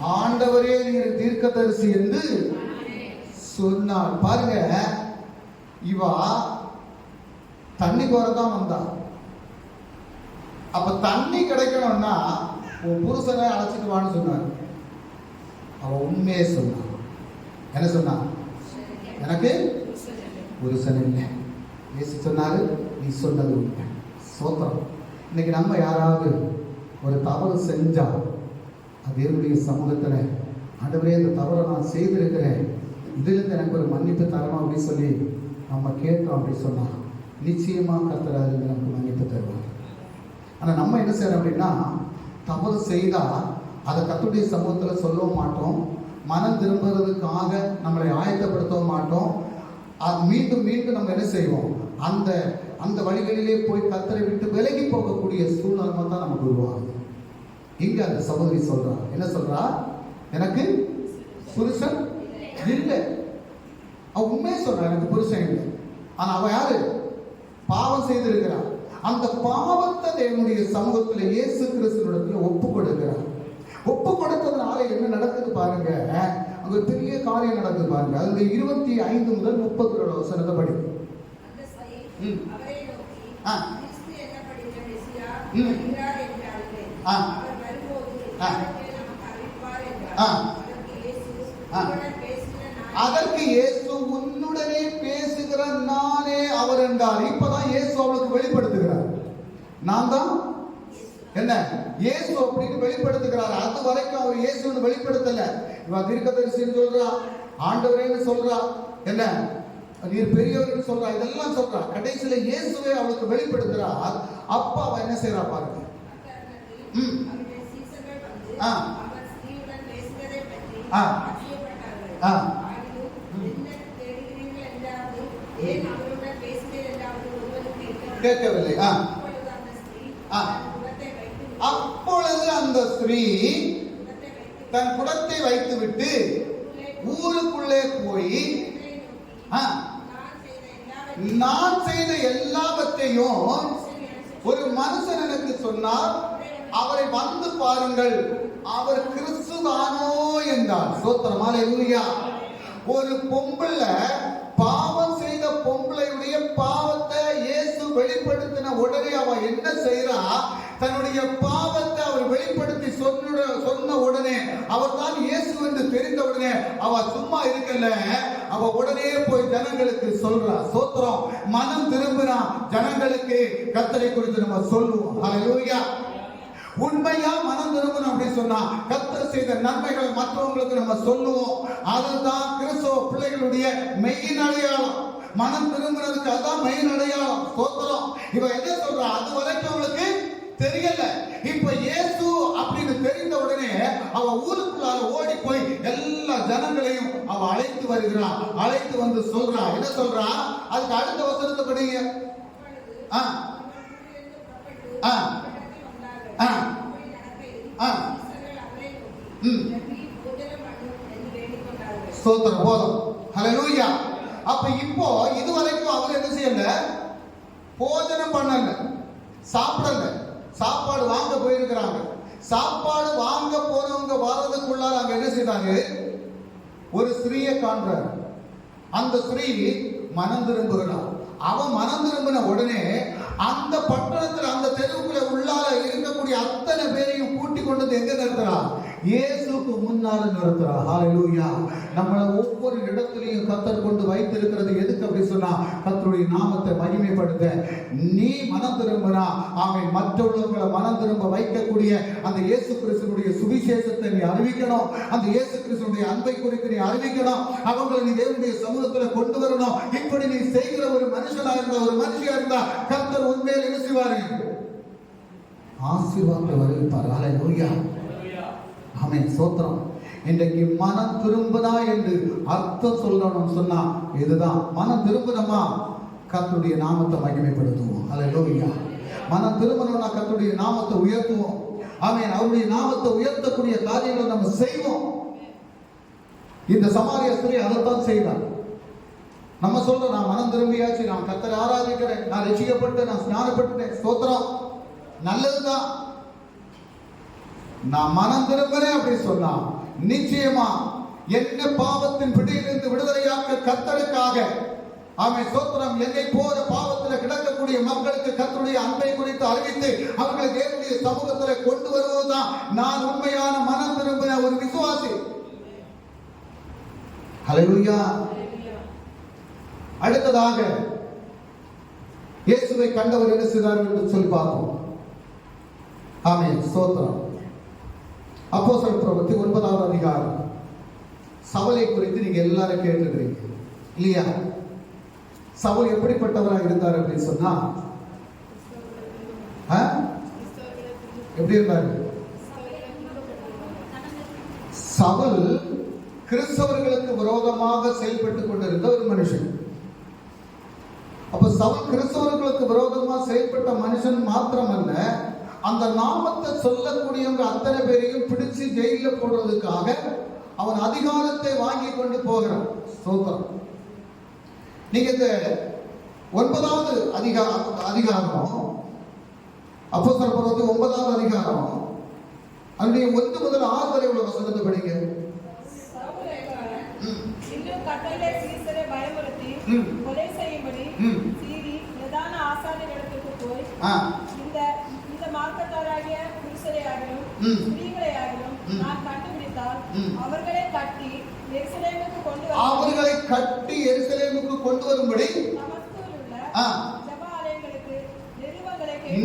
ஆண்டவரே நீர் தீர்க்கதரிசி என்று சொன்னார். பாருங்க, இவா தண்ணி கோரதான் வந்தா. அப்ப தண்ணி கிடைக்கணும்னா உன் புருஷனை அழைச்சிட்டு வான்னு சொன்னார். அவ உண்மையே சொன்னான். என்ன சொன்னா? எனக்கு புருஷன் இல்லை. இயேசு சொன்னாரு, நீ சொன்னது உண்மை. ஸ்தோத்திரம். இன்னைக்கு நம்ம யாராவது ஒரு தவறு செஞ்சா தேவனுடைய சமூகத்துல ஆண்டவரே இந்த தவறை நான் செய்திருக்கிறேன், இதிலிருந்து எனக்கு ஒரு மன்னிப்பு தரணும் அப்படின்னு சொல்லி நம்ம கேட்டோம் அப்படின்னு சொன்னா நிச்சயமா கர்த்தர் அதிலிருந்து நமக்கு மன்னிப்பு தருவார். ஆனா நம்ம என்ன செய்யறோம் அப்படின்னா, தவறு செய்தா அதை கர்த்தருடைய சமூகத்துல சொல்லவும் மாட்டோம், மனம் திரும்புறதுக்காக நம்மளை ஆயத்தப்படுத்தவும் மாட்டோம். மீண்டும் மீண்டும் நம்ம என்ன செய்வோம், அந்த வழிகளிலே போய் கர்த்தரை விட்டு விலகி போகக்கூடிய சூழ்நிலை தான் நமக்கு உருவாகுது. இங்க அந்த சகோதரி சொல்றா, என்ன சொல்றா? எனக்கு புருஷன் இல்லை. அவ உண்மையை சொல்றா, எனக்கு புருஷன் இல்லை. ஆனா அவ யாரு? பாவம் செய்திருக்கிறார். அந்த பாவத்தை தேவனுடைய சமூகத்துல இயேசு கிறிஸ்துவிடத்துல ஒப்பு கொடுக்கிறார். ஒப்பு கொடுத்ததுனால என்ன நடக்குது பாருங்க, அங்க ஒரு பெரிய காரியம் நடக்குது பாருங்க. அதுல 25 முதல் 30 வசனத்தை படி. அதற்கு இயேசு உன்னுடனே பேசுகிற நானே அவர் என்றார். இப்பதான் இயேசு அவளுக்கு வெளிப்படுத்துகிறார், நான் தான் என்ன இயேசு அப்படின்னு வெளிப்படுத்துகிறார். அது வரைக்கும் அவர் இயேசுன்னு வெளிப்படுத்தல. இவன் தீர்க்கதரிசின்னு சொல்றா, ஆண்டவரேன்னு சொல்றா, என்ன நீர் பெரியவர்னு சொல்றா, இதெல்லாம் சொல்றா. கடைசியில இயேசுவே அவளுக்கு வெளிப்படுத்துறார். அப்ப அவ என்ன செய்யறா பாருங்க. கேட்கவில்லை. அப்பொழுது அந்த ஸ்திரீ தன் குடத்தை வைத்துவிட்டு ஊருக்குள்ளே போய் நான் செய்த எல்லாவற்றையும் ஒரு மனுஷன் எனக்கு சொன்னார், அவரை வந்து பாருங்கள், அவர் கிறிஸ்துதானோ என்றார். ஸ்தோத்திரம், அல்லேலூயா. ஒரு பொம்பளை பாவம் செய்த பொம்பளையுடைய பாவத்தை இயேசு வெளிப்படுத்தின உடனே அவ என்ன செய்யறா, தன்னுடைய பாவத்தை அவர் வெளிப்படுத்தி சொன்ன உடனே, அவர் தான் இயேசு என்று தெரிந்த உடனே அவ சும்மா இருக்கல, அவ உடனே போய் ஜனங்களுக்கு சொல்றா. ஸ்தோத்திரம், மனம் திரும்பினா ஜனங்களுக்கு கர்த்தரை குறித்து நம்ம சொல்லுவோம். அல்லேலூயா. உண்மையா மனம் திரும்பணும் அப்படின்னு சொன்னா கர்த்தர் செய்த நன்மைகளை மற்றவங்களுக்கு நம்ம சொல்லுவோம். அதுதான் கிறிஸ்தவ பிள்ளைகளுடைய மெயின் அடையாளம். மனம் திரும்பினதுக்கு அதான் மெயின் அடையாளம். ஸ்தோத்திரம். இவ என்ன சொல்றா, அது வரைக்கும் அவளுக்கு தெரியல. இப்ப இயேசு அப்படின்னு தெரிந்த உடனே அவ ஊருக்குள்ளார ஓடி போய் எல்லா ஜனங்களையும் அவ அழைத்து வருகிறான். அழைத்து வந்து சொல்றா. என்ன சொல்றா, அதுக்கு அடுத்த வசனத்தை படிங்க. ஸ்தோத்திரம், போதும். ஹல்லேலூயா. அப்ப இப்போ இதுவரைக்கும் அவர் என்ன செய்யல, போஜனம் பண்ணல, சாப்பிடல, சாப்பாடு வாங்க போயிருக்கிறாங்க. சாப்பாடு வாங்க போறவங்க வர்றதுக்குள்ளார அங்க என்ன செய்தாங்க, ஒரு ஸ்திரீயை காண்றார். அந்த ஸ்திரீ மனம் திரும்புகிறார். அவன் மனம் திரும்பின உடனே அந்த பட்டணத்தில் அந்த தெருவுக்குள்ள உள்ளார இருக்கக்கூடிய அத்தனை பேரையும் கூட்டி கொண்டு எங்க நிறுத்துறான், இயேசுக்கு முன்னால நிறுத்துறான். ஹல்லேலூயா. நம்மளை ஒவ்வொரு இடத்திலையும் கர்த்தர் கொண்டு வைத்திருக்கிறது எதுக்கு அப்படி சொன்னா, கர்த்தருடைய நாமத்தை மகிமைப்படுத்த. நீ மனம் திரும்பினா அவன் மற்றவர்களை மனம் திரும்ப வைக்கக்கூடிய அந்த இயேசு கிறிஸ்துவினுடைய சுவிசேஷத்தை நீ அறிவிக்கணும். அந்த இயேசு கிறிஸ்துவினுடைய அன்பை குறித்து நீ அறிவிக்கணும். அவங்களை நீ தேவனுடைய சமூகத்தில் கொண்டு வரணும். இப்படி நீ செய்கிற ஒரு மனுஷனா இருந்தா, ஒரு மனுஷியா இருந்தா, கர்த்தர் உண்மையில் என்ன செய்வாரு, ஆசீர்வாதத்தை வருவிப்பார். ஹல்லேலூயா. ஆமென். ஸ்தோத்திரம். இன்றைக்கு மனம் திரும்புதா என்று அர்த்தம் சொல்லணும் சொன்னா இதுதான். மனம் திரும்பணுமா கர்த்தருடைய நாமத்தை மகிமைப்படுத்துவோம். ஹல்லேலூயா. மனம் திரும்பணும்னா கர்த்தருடைய நாமத்தை உயர்த்துவோம். ஆமென். அவருடைய நாமத்தை உயர்த்தக்கூடிய காரியங்களை நம்ம செய்வோம். இந்த சமாரிய ஸ்திரீ அதைத்தான் செய்தார். நம்ம சொல்றோம், நான் மனம் திரும்பியாச்சு, நான் கர்த்தரை ஆராதிக்கிறேன், நான் ரட்சிக்கப்பட்டு, நான் ஸ்நானப்பட்டுட்டேன். ஸ்தோத்திரம், நல்லதுதான். நான் மனம் திரும்புறேன் அப்படி சொன்னா நிச்சயமா என்ன பாவத்தின் பிடியிலிருந்து விடுதலையாக்க கர்த்தருக்காக, ஆமென், ஸ்தோத்திரம், என்னை போல பாவத்தில் கிடக்கக்கூடிய மக்களுக்கு கர்த்தருடைய அன்பை குறித்து அறிவித்து அவர்களை தேவனுடைய சமூகத்தில் கொண்டு வருவதுதான் நான் உண்மையான மனம் திரும்பின ஒரு விசுவாசி. ஹல்லேலூயா. அடுத்ததாக இயேசுவை கண்டவர் என்ன செய்தார் என்று சொல்லி பார்ப்போம். ஆமென், ஸ்தோத்திரம். அப்போஸ்தலர் பிரவர்த்தி 9வது அதிகாரம். சவுலை குறித்து நீங்க எல்லாரும் கேட்டிருக்கிறீங்க இல்லையா? சவுல் எப்படிப்பட்டவராக இருந்தார் அப்படின்னு சொன்னா, எப்படி இருந்தார்? சவுல் கிறிஸ்தவர்களுக்கு விரோதமாக செயல்பட்டுக் கொண்டிருந்த ஒரு மனுஷன். அப்ப சவுல் கிறிஸ்தவர்களுக்கு விரோதமாக செயல்பட்ட மனுஷன் மாத்திரமல்ல, அந்த நாமத்தை சொல்லக்கூடியவங்க அத்தனை பேரையும் பிடிச்சு ஜெயில போடுறதுக்காக அவன் அதிகாரத்தை வாங்கி கொண்டு போகிறான். ஸ்தோத்திரம். நீங்க இந்த 9வது அதிகாரம் அப்போஸ்தலர் பிரவர்த்தி 9வது அதிகாரம் அதனுடைய 1 முதல் 6 வரை உள்ள வசனத்தை படிங்க. இன்னும் கட்டளை சீசரை பயமுறுத்தி கொலை செய்யும்படி சீறி பிரதான ஆசாரியர்களுக்கு போய் இந்த மார்க்கத்தாராகிய புருஷரையாகிலும் ஸ்திரீகளையாகிலும் நான் கண்டுபிடித்தால் அவர்களை கட்டி எருசலேமுக்கு கொண்டு வரும்படி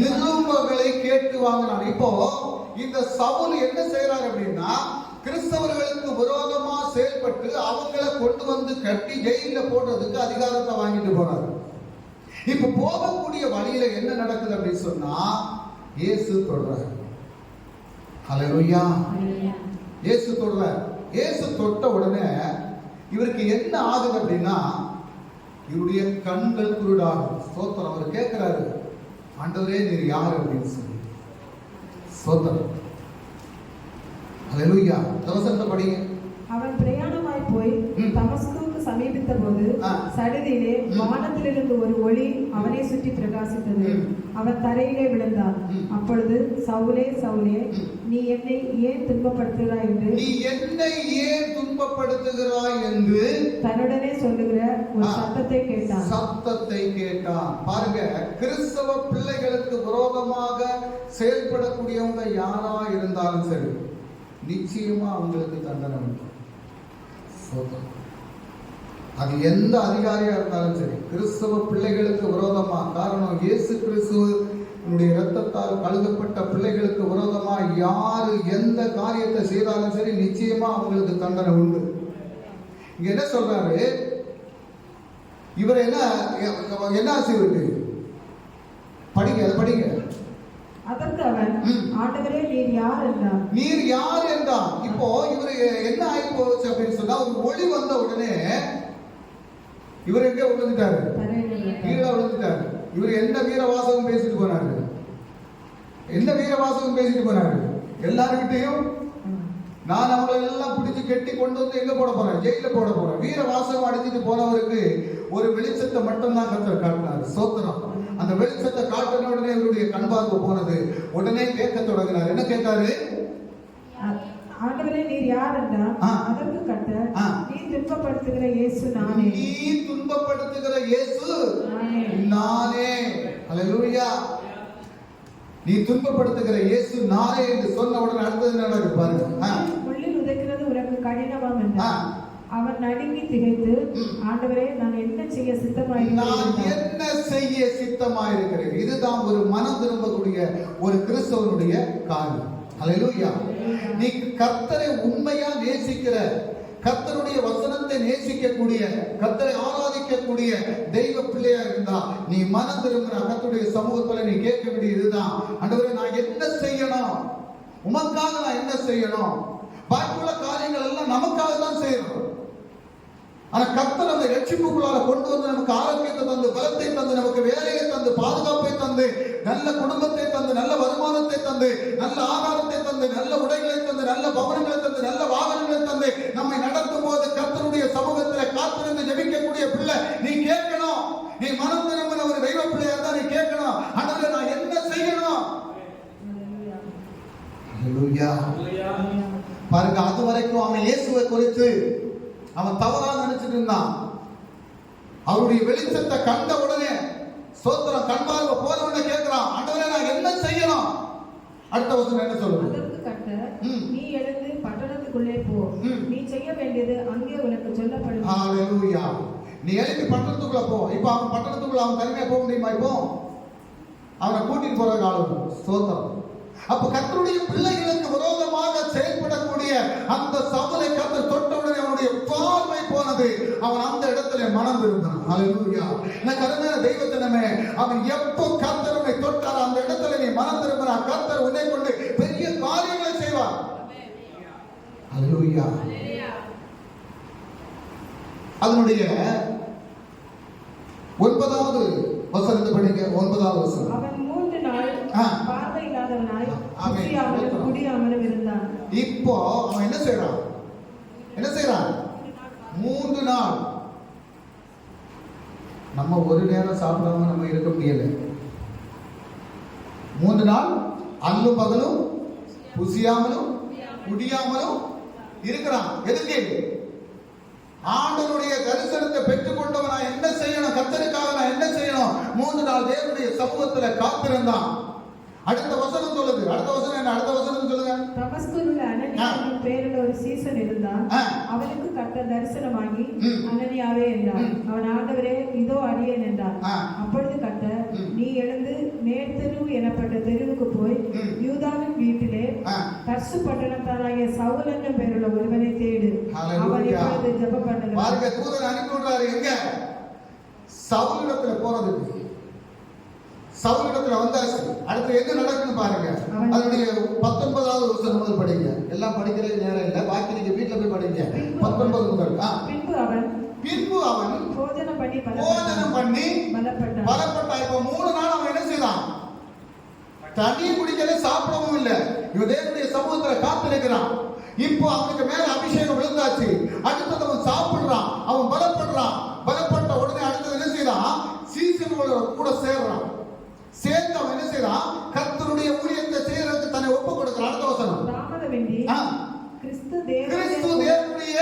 நிருபங்களை கேட்டு வாங்கினான். இப்போ இந்த சவுல் என்ன செய்யறாரு அப்படின்னா, கிறிஸ்தவர்களுக்கு விரோதமா செயல்பட்டு அவங்களை கொண்டு வந்து கட்டி ஜெயில போடுறதுக்கு அதிகாரத்தை வாங்கிட்டு போறாரு. இப்ப போகக்கூடிய வழியில என்ன நடக்குது அப்படின்னு சொன்னா, இயேசு தொடுறாரு. ஹல்லேலூயா. இயேசு தொடுறாரு. இயேசு தொட்ட உடனே இவருக்கு என்ன ஆகுது அப்படின்னா, இவருடைய கண்கள் குருடாகும். ஸ்தோத்திரம். அவர் கேட்கிறாரு, ஆண்டவரே நீர் யார் அப்படின்னு சொல்லி. ஸ்தோத்திரம். ஹல்லேலூயா. வசனத்தை படிங்க. அவன் பிரயாணமாய் போய் தமஸ்குவுக்கு சமீபித்த போது சடுதியிலே வானத்திலிருந்து ஒரு ஒளி அவனை சுற்றி பிரகாசித்தது. அவன் தரையிலே விழுந்தான். அப்பொழுது, சவுலே சவுலே, நீ என்னை ஏன் துன்பப்படுத்துகிறாய் என்று தன்னுடனே சொல்லுகிற ஒரு சத்தத்தை கேட்டான். பாருங்க, கிறிஸ்தவ பிள்ளைகளுக்கு விரோதமாக செயல்படக்கூடியவங்க யாரா இருந்தாலும் சரி, நிச்சயமா அவங்களுக்கு தண்டனை உண்டு. அது எந்த அதிகாரியா இருந்தாலும் சரி, கிறிஸ்தவ பிள்ளைகளுக்கு விரோதமா, காரணம் இயேசு கிறிஸ்துவனுடைய இரத்தத்தால் கழுகப்பட்ட பிள்ளைகளுக்கு விரோதமா யாரு எந்த காரியத்தை செய்தாலும் சரி, நிச்சயமா அவங்களுக்கு தண்டனை உண்டு. இங்க என்ன சொல்றாரு, இவர் என்ன ஆசைவிட்டு படிங்க, அதை படிங்க. அதற்கு அவன், ஆண்டவரே நீர் யார் என்றான். இப்போ இவரு என்ன ஆகி போச்சு அப்படின்னு சொன்னா, ஒரு ஒளி வந்த உடனே இவர் எங்க விழுந்துட்டாரு? கீழே விழுந்துட்டாரு. இவர் என்ன வீரவாசகம் பேசிட்டு போனாரு? எல்லாருக்கிட்டையும் நான் அவங்களை எல்லாம் பிடிச்சு கெட்டி கொண்டு வந்து எங்க போட போறேன்? ஜெயில போட போறேன். வீரவாசகம் அடிச்சுட்டு போனவருக்கு ஒரு வெளிச்சத்தை மட்டும்தான் கர்த்தர் காட்டினார். ஸ்தோத்திரம். அந்த வெளிச்சத்தை காட்டின உடனே இவருடைய கண்பார்வை போனது. உடனே கேட்க தொடங்கினார். என்ன கேட்டாரு? ஆண்டவரே நீர் யார் என்றார். அதற்கு கர்த்தர், நீ துன்பப்படுத்துகிற இயேசு நானே. ஹல்லேலூயா. நீ துன்பப்படுத்துகிற இயேசு நானே என்று சொன்ன உடனே அடுத்தது நடக்குது பாருங்க. முள்ளில் உதைக்கிறது உனக்கு கடினமாம் என்றார். அவன் நடுங்கி திகைத்து, ஆண்டவரே நான் என்ன செய்ய சித்தமாயிருக்கிறேன். இதுதான் ஒரு மனம் திரும்பக்கூடிய ஒரு கிறிஸ்தவனுடைய காரியம். ஹல்லேலூயா. நீ கர்த்தரை உண்மையா நேசிக்கிற, கர்த்தருடைய வசனத்தை நேசிக்கக்கூடிய, கர்த்தரை ஆராதிக்கக்கூடிய தெய்வ பிள்ளையா இருந்தா, நீ மனம் திரும்பின கர்த்தருடைய சமூகத்துல நீ கேட்க வேண்டியது இதுதான். ஆண்டவரே நான் என்ன செய்யணும்? உமக்காக நான் என்ன செய்யணும்? பாக்கியுள்ள காரியங்கள் எல்லாம் நமக்காக தான் செய்யணும். ஆனா கர்த்தர் அந்த ரட்சிப்புக்குள்ளார கொண்டு வந்து நமக்கு ஆரோக்கியத்தை தந்து, பலத்தை தந்து, நமக்கு வேலையை தந்து, பாதுகாப்பை தந்து, நல்ல குடும்பத்தை தந்து, நல்ல வருமானத்தை தந்து, நல்ல ஆகாரத்தை தந்து, நல்ல உடைகளை தந்து, நல்ல பவனங்களை தந்து, நல்ல வாகனங்களை தந்து நம்மை நடத்தும் போது கர்த்தருடைய சமூகத்தில் காத்திருந்து ஜெபிக்கக்கூடிய பிள்ளை நீ கேட்கணும். நீ மனம் திரும்பின ஒரு தெய்வ பிள்ளையா இருந்தா நீ கேட்கணும், ஆண்டவரே நான் என்ன செய்யணும்? பாருங்க, அது வரைக்கும் அவன் இயேசுவை குறித்து அவன் தவறாக நினைச்சிட்டு இருந்தான். அவருடைய வெளிச்சத்தை கண்ட உடனே ஸ்தோத்திரம், கண்பார்வை போன உடனே கேட்கிறான், ஆண்டவரே நான் என்ன செய்யணும்? அடுத்த வசனம் என்ன சொல்லுது? அதற்கு கர்த்தர், நீ எழுந்து பட்டணத்துக்குள்ளே போ, நீ செய்ய வேண்டியது அங்கே உனக்கு சொல்லப்படும். ஹல்லேலூயா. நீ எழுப்பி பட்டணத்துக்குள்ள போ. இப்ப அவன் பட்டணத்துக்குள்ள அவன் தனிமையா போக முடியுமா? இப்போ அவனை கூட்டிட்டு போற காலம். ஸ்தோத்திரம். அப்ப கர்த்தருடைய பிள்ளைகளுக்கு விரோதமாக செயல்படக்கூடிய அந்த சவுலை கர்த்தர் தொட்ட உடனே அவனுடைய பார்வை போனது. அவன் அந்த இடத்துல மனம் திரும்பினான். ஹல்லேலூயா. எனக்கு அருமையான தெய்வத்தினமே, அவன் எப்போ கர்த்தரை தொட்டார் அந்த இடத்துல நீ மனம் திரும்பினா, கர்த்தர் உன்னை கொண்டு பெரிய காரியங்களை செய்வார். ஹல்லேலூயா. அதனுடைய 9வது வசனத்தை படிங்க. 9வது வசனம். அவன் 3 நாள் பார்வை இல்லாதவனாய் குடியாமலும் இருந்தான். இப்போ அவன் என்ன செய்றான்? 3 நாள். நம்ம ஒரு நேரம் சாப்பிடாம நம்ம இருக்க முடியல. 3 நாள் அல்லும் பகலும் புசியாமலும் குடியாமலும் இருக்கிறான். எதுக்கு? ஆண்டவருடைய தரிசனத்தை பெற்றுக் கொண்டவன் நான் என்ன செய்யணும்? கர்த்தருக்காக நான் என்ன செய்யணும்? 3 நாள் தேவனுடைய சமூகத்துல காத்திருந்தான். அடுத்த வசனம் சொல்லுது. அடுத்த வசனம் என்ன? அடுத்த வசனம் சொல்லுங்க. தமஸ்குவில் அனனியா என்னும் பெயருள்ள ஒரு சீசன் இருந்தான். அவனுக்கு கர்த்தர் தரிசனமாகி, அனனியாவே என்றார். அவன், ஆண்டவரே இதோ அடியேன் என்றான். அப்பொழுது கர்த்தர், நீ எழுந்து நேர்த்தெரு எனப்பட்ட தெருவுக்கு போய் தர்சு பட்டணத்தாராகிய சவுல் என்னும் பெயருள்ள ஒருவனை தேடு. அவன் இப்பொழுது ஜெபம் பண்ணுகிறான். பாருங்க, தூதன் அனுப்பி விடுறாரு. எங்க? சவுலிடத்துல போறதுக்கு. சவுலிடத்துல வந்தாச்சு. அடுத்து என்ன நடக்குன்னு பாருங்க. அதனுடைய 19வது வசனம் முதல் படிங்க. எல்லாம் படிக்கிறது நேரம் இல்லை, பாக்கி நீங்க வீட்டுல போய் படிங்க. 19 முதல். பின்பு அவன் போஜனம் பண்ணி பலப்பட்டான். இப்ப 3 நாள் அவன் என்ன செய்தான்? தண்ணி குடிக்கல, சாப்பிடவும் இல்லை. இவன் தேவனுடைய சமூகத்துல காத்திருக்கிறான். இப்போ அவனுக்கு மேல அபிஷேகம் விழுந்தாச்சு. அடுத்தது அவன் சாப்பிடுறான், அவன் பலப்படுறான். பலப்பட்ட உடனே அடுத்தது என்ன செய்யறான்? சீசனோட கூட சேர்றான். சேர்ந்து அவன் என்ன செய்யறான்? கர்த்தருடைய ஊழியத்தை செய்யறதுக்கு தன்னை ஒப்பு கொடுக்கிறான். அடுத்த வசனம். கிறிஸ்து தேவனுடைய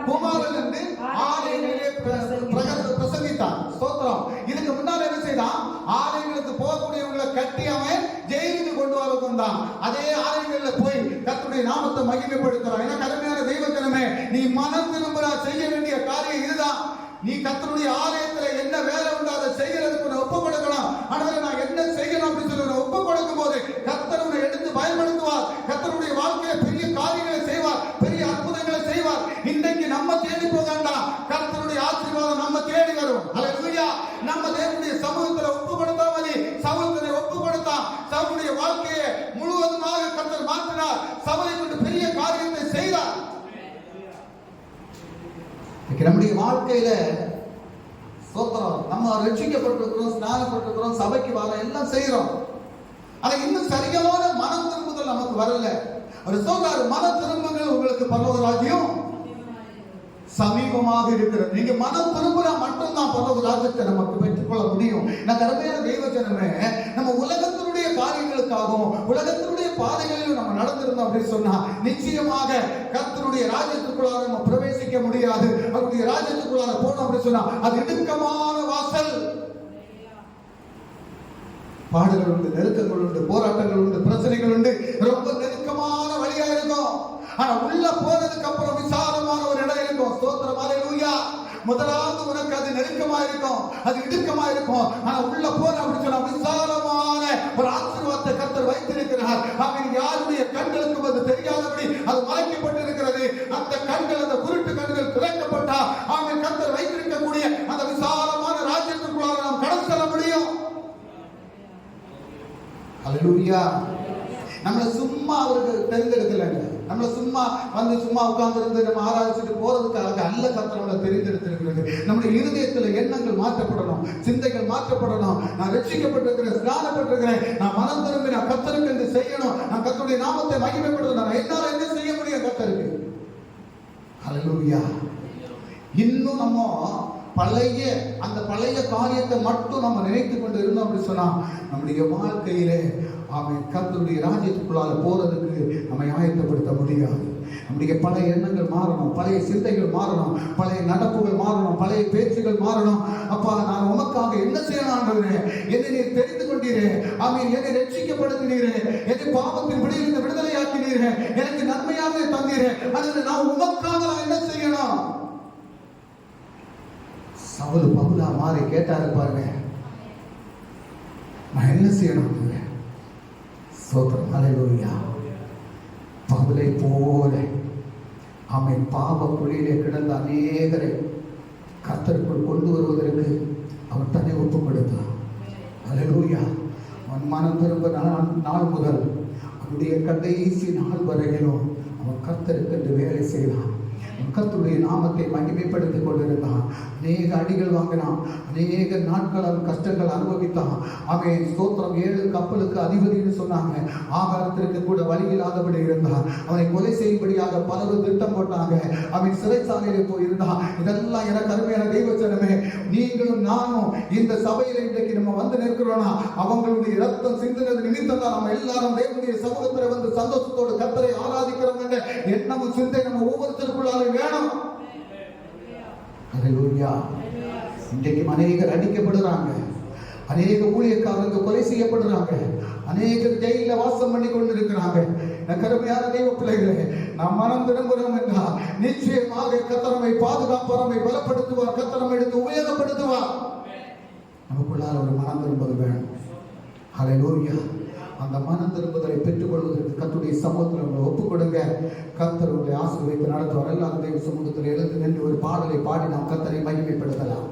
குமாரன் என்று ஆலயங்களிலே பிரசங்கித்தான். ஸ்தோத்திரம். இதுக்கு முன்னால என்ன செய்தான்? ஆலயங்களுக்கு போகக்கூடியவங்களை கட்டி அவன் ஜெயிலுக்கு கொண்டு வர வந்தான். அதே ஆலயங்களில் போய் கர்த்தருடைய நாமத்தை மகிமைப்படுத்துறான். ஏன்னா கருமையான தெய்வ ஜனமே, நீ மனம் திரும்புறா செய்ய வேண்டிய காரியம் இதுதான். நீ கர்த்தருடைய ஆலயத்துல என்ன வேலை உண்டு அதை செய்யறதுக்கு ஒப்பு கொடுக்கணும். ஆனால் நான் என்ன செய்யணும் அப்படின்னு சொல்லி ஒப்பு கொடுக்கும் போது கர்த்தர் உன்னை எடுத்து பயன்படுத்துவார். கர்த்தருடைய வாழ்க்கையில பெரிய காரியங்களை செய்வார், பெரிய அற்புதங்களை செய்வார். இன்றைக்கு நம்ம தேடி போக வேண்டாம், கர்த்தருடைய ஆசீர்வாதம் நம்ம தேடி வரும். அல்லேலூயா. நம்ம தேவனுடைய சமூகத்துல ஒப்பு கொடுத்தாமதி சமூகத்திலே ஒப்பு கொடுத்தான். சவுளுடைய வாழ்க்கையை முழுவதுமாக கர்த்தர் மாற்றினார். சவுலை கொண்டு பெரிய காரியத்தை செய்தார். நம்முடைய வாழ்க்கையில சோத்திரம், நம்ம ரட்சிக்கப்பட்டிருக்கிறோம், ஸ்நானப்பட்டிருக்கிறோம், சபைக்கு வர எல்லாம் செய்யறோம். ஆனா இன்னும் சரியான மனம் திரும்புதல் நமக்கு வரல. அவர் சொல்றாரு, மனம் திரும்புங்கள், உங்களுக்கு பரலோக ராஜ்யம் சமீபமாக இருக்கிறது. நீங்க மனம் திரும்பினா மட்டும்தான் பரலோக ராஜ்யத்தை நமக்கு பெற்றுக்கொள்ள முடியும். நான் கருமையான தெய்வ ஜனமே, நம்ம உலகத்தினுடைய காரியங்களுக்காகவும் உலகத்தினுடைய பாதைகளிலும் நம்ம நடந்திருந்தோம் அப்படின்னு சொன்னா நிச்சயமாக கர்த்தருடைய ராஜ்யத்துக்குள்ளார நம்ம பிரவேசிக்க முடியாது. அவருடைய ராஜ்யத்துக்குள்ளார போனோம் அப்படின்னு சொன்னா அது இடுக்கமான வாசல். பாடுகள் உண்டு, நெருக்கங்கள் உண்டு, போராட்டங்கள் உண்டு, பிரச்சனைகள் உண்டு. ரொம்ப நெருக்கமான வழியா இருக்கும். ஆனா உள்ள போனதுக்கு அப்புறம் விசாலமான ஒரு இடம் இருக்கும். ஸ்தோத்திரம். அல்லேலூயா. முதலாவது உனக்கு அது நெருக்கமா இருக்கும், அது இடுக்கமா இருக்கும். ஆனா உள்ள போன அப்படின்னு சொன்னா விசாலமான ஒரு ஆசீர்வாதத்தை கர்த்தர் வைத்திருக்கிறார். அவன் யாருடைய கண்களுக்கும் அது தெரியாதபடி அது மறைக்கப்பட்டிருக்கிறது. அந்த கண்கள், அந்த குருட்டு கண்கள் திறக்கப்பட்டா அவன் கர்த்தர் வைத்திருக்கக்கூடிய அந்த விசாலமான ராஜ்யத்துக்குள்ளார நாம் கடந்து செல்ல முடியும். அல்லேலூயா. நம்மளை சும்மா அவருக்கு தெரிந்தெடுக்கலைங்க. நம்மளை சும்மா வந்து சும்மா உட்கார்ந்து இருந்து நம்ம ஆராய்ச்சிட்டு போறதுக்காக அல்ல கர்த்தரோட தெரிந்தெடுத்திருக்கிறது. நம்முடைய இருதயத்துல எண்ணங்கள் மாற்றப்படணும், சிந்தைகள் மாற்றப்படணும். நான் ரட்சிக்கப்பட்டிருக்கிறேன், ஸ்நானப்பட்டிருக்கிறேன், நான் மனம் திரும்பி நான் கர்த்தருக்கு என்று செய்யணும், நான் கர்த்தருடைய நாமத்தை மகிமைப்படுத்தணும். நான் என்னால என்ன செய்ய முடியும் கர்த்தருக்கு? அல்லேலூயா. இன்னும் நம்ம அந்த பழைய காரியத்தை மட்டும் நம்ம நினைத்து கொண்டு இருந்தோம் அப்படின்னு சொன்னா நம்முடைய வாழ்க்கையிலே அவன் கர்த்தருடைய ராஜ்யத்துக்குள்ளால போறதுக்கு நம்மை ஆயத்தப்படுத்த முடியாது. நம்முடைய பழைய எண்ணங்கள் மாறணும், பழைய சிந்தைகள் மாறணும், பழைய நடப்புகள் மாறணும், பழைய பேச்சுகள் மாறணும். அப்பா, நான் உமக்காக என்ன செய்யணும் ஆண்டவரே? என்னை நீர் தெரிந்து கொண்டீரே, ஆமென். என்னை ரட்சிக்கப்படுத்தினீரே, என்னை பாவத்தின் பிடியிலிருந்து விடுதலையாக்கினீரே, எனக்கு நன்மையாக தந்தீரே. அதில் நான் உமக்காக நான் என்ன செய்யணும்? சவுல் பவுலா மாறி கேட்டாரு பாருங்க, நான் என்ன செய்யணும்? ஸ்தோத்திரம். அல்லேலூயா. பவுலை போல அவன் பாவ குழியிலே கிடந்த அநேகரை கர்த்தருக்குள் கொண்டு வருவதற்கு அவன் தன்னை ஒப்புக் கொடுத்தான். அல்லேலூயா. அவன் மனம் திரும்ப நாள் முதல் அவனுடைய கடைசி நாள் வரையிலும் அவன் கர்த்தருக்கு வேலை செய்தான். கர்த்தருடைய நாமத்தை மகிமைப்படுத்திக் கொண்டிருந்தான். அநேக அடிகள் வாங்கினான், அநேக நாட்கள் அவன் கஷ்டங்கள் அனுபவித்தான். அவன் ஸ்தோத்திரம். 7 கப்பலுக்கு அதிபதினு சொன்னாங்க. ஆகாரத்திற்கு கூட வழி இல்லாதபடி இருந்தான். அவனை கொலை செய்யும்படியாக பலரும் திட்டம் போட்டாங்க. அவன் சிறைச்சாலையிலே போயிருந்தான். இதெல்லாம் எனக்கு அருமையான தெய்வ ஜனமே, நீங்களும் நானும் இந்த சபையில இன்றைக்கு நம்ம வந்து நிற்கிறோம்னா அவங்களுடைய ரத்தம் சிந்தினது நிமித்தம் தான் நம்ம எல்லாரும் தேவனுடைய சமூகத்தில் வந்து சந்தோஷத்தோடு கர்த்தரை ஆராதிக்கிறோம் என்ற எண்ணமும் சிந்தை நம்ம ஒவ்வொருத்தருக்குள்ளாலும் வேணும். அல்லேலூயா. இன்றைக்கு அநேகர் அடிக்கப்படுறாங்க, அநேக ஊழியக்காரங்க கொலை செய்யப்படுறாங்க, அநேகர் ஜெயில வாசம் பண்ணி கொண்டு இருக்கிறாங்க. கருமையான தெய்வ பிள்ளைகளே, நாம் மனம் திரும்புகிறோம் என்றால் நிச்சயமாக கர்த்தர் நம்மை பாதுகாப்பார், நம்மை பலப்படுத்துவார், கர்த்தர் நம்மை எடுத்து உபயோகப்படுத்துவார். நமக்குள்ளார ஒரு மனம் திரும்புவது வேணும். அல்லேலூயா. அந்த மனம் திரும்புதலை பெற்றுக்கொள்வதற்கு கர்த்தருடைய சமூகத்தில் உங்களை ஒப்புக் கொடுங்க. கர்த்தர் உங்களை ஆசீர்வதித்து நடத்துவார். எல்லாரும் தேவ சமூகத்தில் எழுந்து நின்று ஒரு பாடலை பாடி நாம் கர்த்தரை மகிமைப்படுத்தலாம்.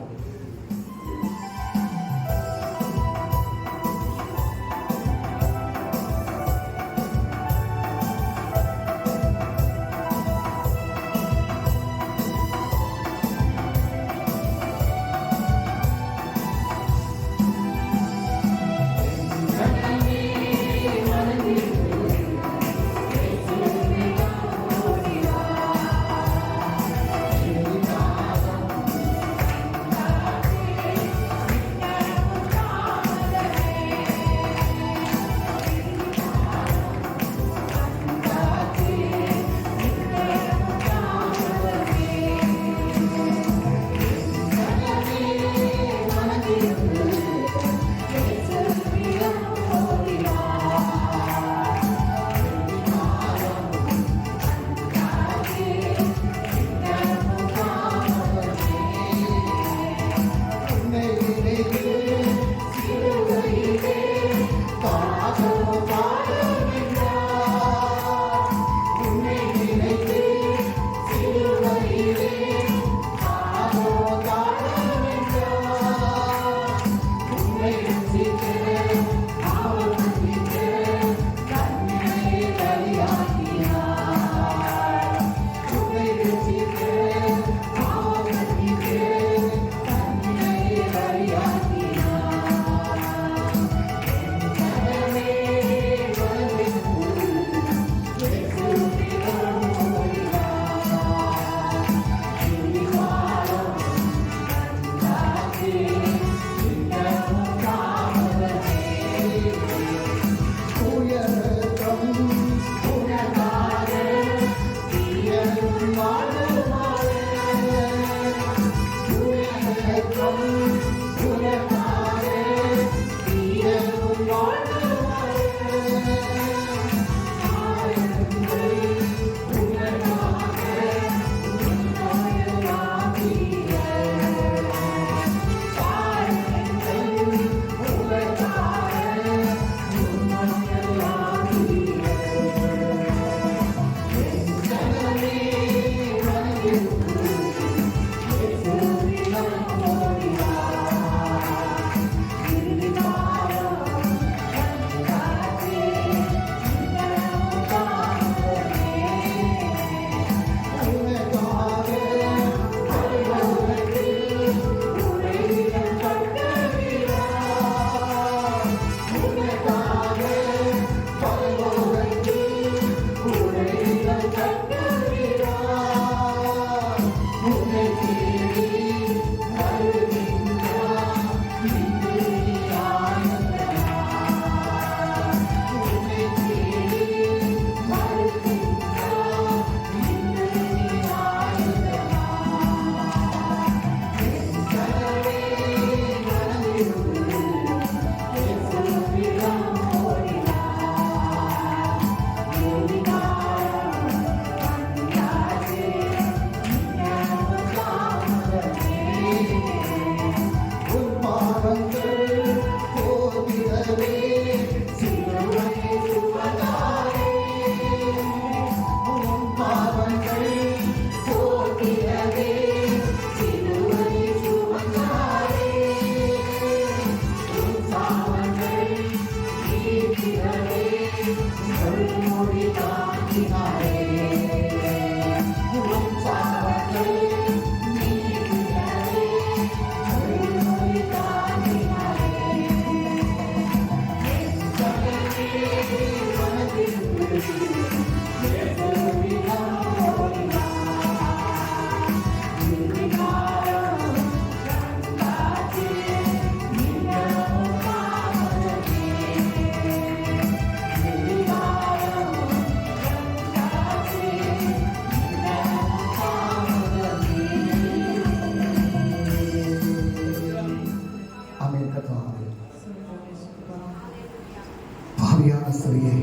பாவியான ஸ்திரியை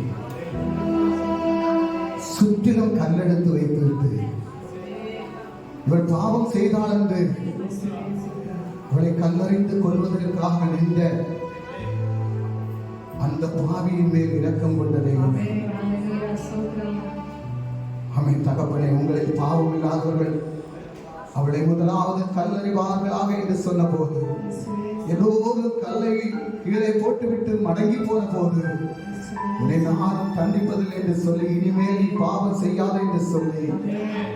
சுற்றிலும் கல்லெடுத்து வைத்துவிட்டு இவள் பாவம் செய்தாள் என்று இவளை கல்லறிந்து கொள்வதற்காக நின்ற அந்த பாவியின் மேல் இரக்கம் கொண்ட தெய்வம். ஆமென். தகப்பனே, உங்களில் பாவம் இல்லாதவர்கள் அவளை முதலாவது கல்லறிவார்களாக என்று சொன்ன போது, எல்லோரும் கல்லை கீழே போட்டுவிட்டு மடங்கி போன போது, உன்னை நானும் தண்டிப்பதில்லை என்று சொல்லி, இனிமேல் நீ பாவம் செய்யாத என்று சொல்லி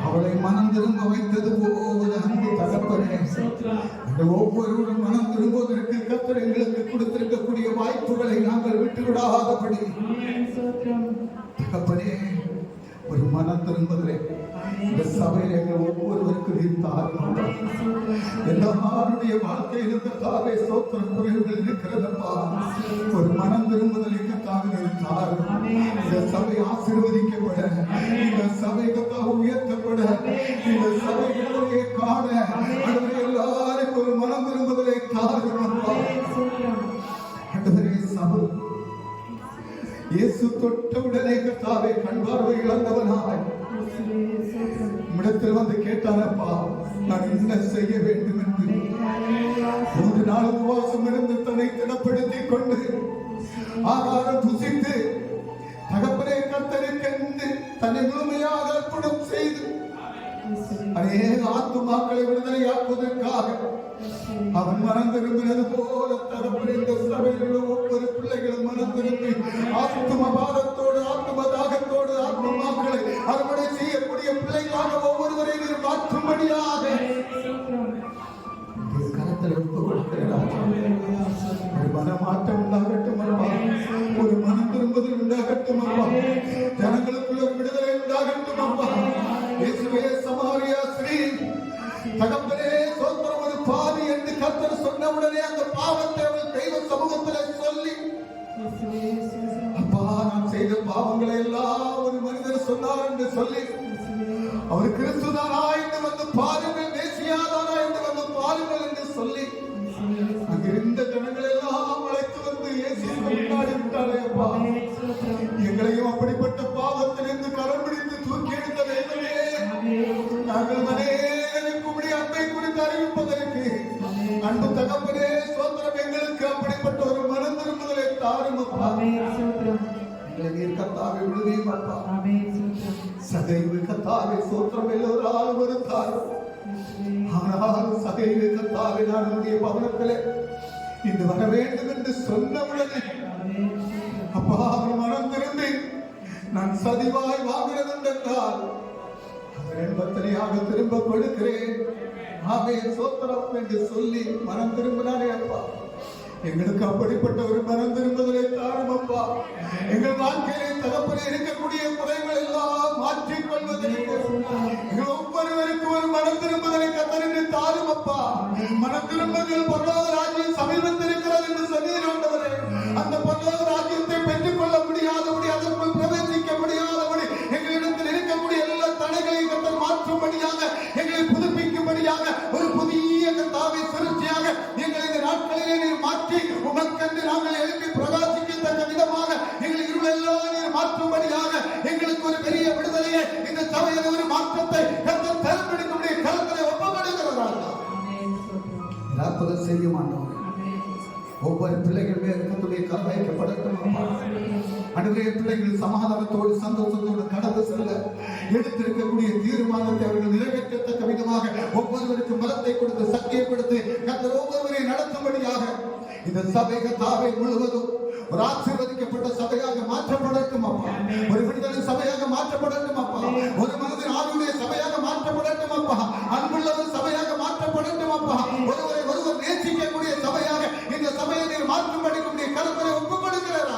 அவளை மனம் திரும்ப வைத்தது போல அன்பு தகப்பனே, ஒவ்வொருவரும் மனம் திரும்புவதற்கு கர்த்தர் எங்களுக்கு கொடுத்திருக்கக்கூடிய வாய்ப்புகளை நாங்கள் விட்டுவிடாதபடி தகப்பனே, ஒரு மனம் திரும்புதலை இந்த சபையில் எங்கள் ஒவ்வொருவருக்கும் இருந்தார்கள். எல்லாருடைய வாழ்க்கையில் கர்த்தாவே ஸ்தோத்திரம் குறைவுகள் இருக்கிறதப்பா. ஒரு மனம் திரும்புதலை கர்த்தாவே இருந்தார்கள். இந்த சபை ஆசீர்வதிக்கப்பட, இந்த சபை கர்த்தாவே உயர்த்தப்பட, இந்த சபைகளை காண எல்லாருக்கும் ஒரு மனம் திரும்புதலை தாருங்கப்பா. சபை இயேசு தொட்டவுடனே கர்த்தாவே கண் பார்வை இழந்தவனாய் இடத்தில் வந்து கேட்டானப்பா, நான் என்ன செய்ய வேண்டும் என்று. 3 நாள் உபவாசம் இருந்து தன்னை திடப்படுத்திக் கொண்டு ஆகாரம் புசித்து தகப்பனே கர்த்தருக்கென்று தன்னை முழுமையாக அர்ப்பணம் செய்து அநேக ஆத்துமாக்களை விடுதலையாக்குவதற்காக அவன் மனம் திரும்பினது போல தகப்பனே, இந்த சபையில் ஒவ்வொரு பிள்ளைகளும் மனம் திரும்பி ஆத்தும பாரத்தோடு ஆத்தும தாகத்தோடு ஆத்துமாக்களை அறுவடை செய்யக்கூடிய பிள்ளைகளாக ஒவ்வொருவரையும் மாற்றும்படியாக கரத்தில் ஒப்புக் கொடுக்கிறார். ஒரு மனமாற்றம் உண்டாகட்டும் அல்லவா, ஒரு மனம் திரும்புதல் உண்டாகட்டும் அல்லவா, ஜனங்களுக்குள்ள விடுதலை உண்டாகட்டும் அல்லவா. இயேசுவே சமாரியா ஸ்ரீ தகப்பனே சோத்திரம், ஒரு பாவி என்று கர்த்தர் சொன்னவுடனே அந்த பாவத்தை அவள் தெய்வ சமூகத்தில் சொல்லி, அப்பா நான் செய்த பாவங்களை எல்லாம் ஒரு மனிதர் சொன்னார் என்று சொல்லி, அவர் கிறிஸ்துதானா என்று வந்து பாருங்கள், மேசியாதானா என்று வந்து பாருங்கள் என்று சொல்லி அங்கிருந்த ஜனங்கள் எல்லாம் அழைத்து வந்து இயேசுவை கொண்டாடி விட்டாரே. அப்பா, எங்களையும் அப்படிப்பட்ட பாவத்திலிருந்து கரம் பிடித்து தூக்கி எடுத்த வேண்டுமே. நாங்கள் அநேகருக்கு உடைய அன்பை குறித்து அறிவிப்பதற்கு அன்பு தகப்பனே சோத்திரம், எங்களுக்கு அப்படிப்பட்ட ஒரு மனம் திரும்புதலை தாரும் அப்பா. எங்களை நீர் கர்த்தாவே விடுவீம் அப்பா. சகைவு கர்த்தாவே சோத்திரம் எல்லோராலும் ஒரு தாரும். ஆனால் சகைவு கர்த்தாவே நான் உடைய பவனத்திலே இன்று வர வேண்டும் என்று சொன்னவுடனே அப்பா அவர் மனம் திரும்பி நான் சதிவாய் வாங்குறது என்றால் பத்தனையாக திரும்ப கொடுக்கிறேன் ஆமே சோத்திரம் என்று சொல்லி மனம் திரும்பினானே அப்பா. எங்களுக்கு அப்படிப்பட்ட ஒரு மனம் திரும்புதலை தாரும் அப்பா. எங்கள் வாழ்க்கையிலே தகப்பனே இருக்கக்கூடிய குறைகள் எல்லாம் மாற்றிக் கொள்வதற்கு எங்கள் ஒவ்வொருவருக்கும் ஒரு மனம் திரும்புதலை கத்தறிந்து தாரும் அப்பா. மனம் திரும்புதல் பரலோக ராஜ்யம் சமீபத்திருக்கிறது என்று சொன்னீரே. அந்த பரலோக ராஜ்யத்தை பெற்றுக் கொள்ள முடியாதபடி, அதற்குள் பிரவேசிக்க முடியாதபடி எங்களிடத்தில் இருக்கக்கூடிய எல்லா தடைகளையும் கத்தர் மாற்றும்படியாக, எங்களை புதுப்பிக்கும்படியாக ஒரு புதிய கர்த்தாவை சிருஷ்டியாக எங்களை இந்த நாட்களிலே நீர் மாற்றி உமக்கென்று நாங்கள் எழுப்பி பிரகாசிக்கத்தக்க விதமாக எங்கள் இருளெல்லாம் நீர் மாற்றும்படியாக எங்களுக்கு ஒரு பெரிய விடுதலையை இந்த சபையில் ஒரு மாற்றத்தை கர்த்தர் தேர்ந்தெடுக்கக்கூடிய கருத்தை ஒப்பப்படுகிறார்கள். அற்புதம் செய்யும் ஆண்டவரே, ஒவ்வொரு பிள்ளைகள் மேல் கர்த்தருடைய கரம் வைக்கப்படட்டும். அன்றைய பிள்ளைகள் சமாதானத்தோடு சந்தோஷத்தோடு கடந்து செல்ல எடுத்திருக்கக்கூடிய தீர்மானத்தை அவர்கள் நிறைவேற்றத்தக்க விதமாக ஒவ்வொருவருக்கும் பலத்தை கொடுத்து சக்தியை கொடுத்து கர்த்தர் ஒவ்வொருவரை நடத்தும்படியாக இந்த சபை கர்த்தாவை முழுவதும் ஒரு ஆசீர்வதிக்கப்பட்ட சபையாக மாற்றப்படட்டும் அப்பா. ஒரு விடுதலை சபையாக மாற்றப்படட்டும் அப்பா. ஒரு மனதின் ஆளுடைய சபையாக மாற்றப்படட்டும் அப்பா. அன்புள்ள ஒரு சபையாக மாற்றப்படட்டும் அப்பா. ஒருவரை ஒருவர் நேசிக்கக்கூடிய சபையாக இந்த சபையை நீர் மாற்றும்படிக்கூடிய கருத்தை ஒப்புக் கொடுக்கிறார்.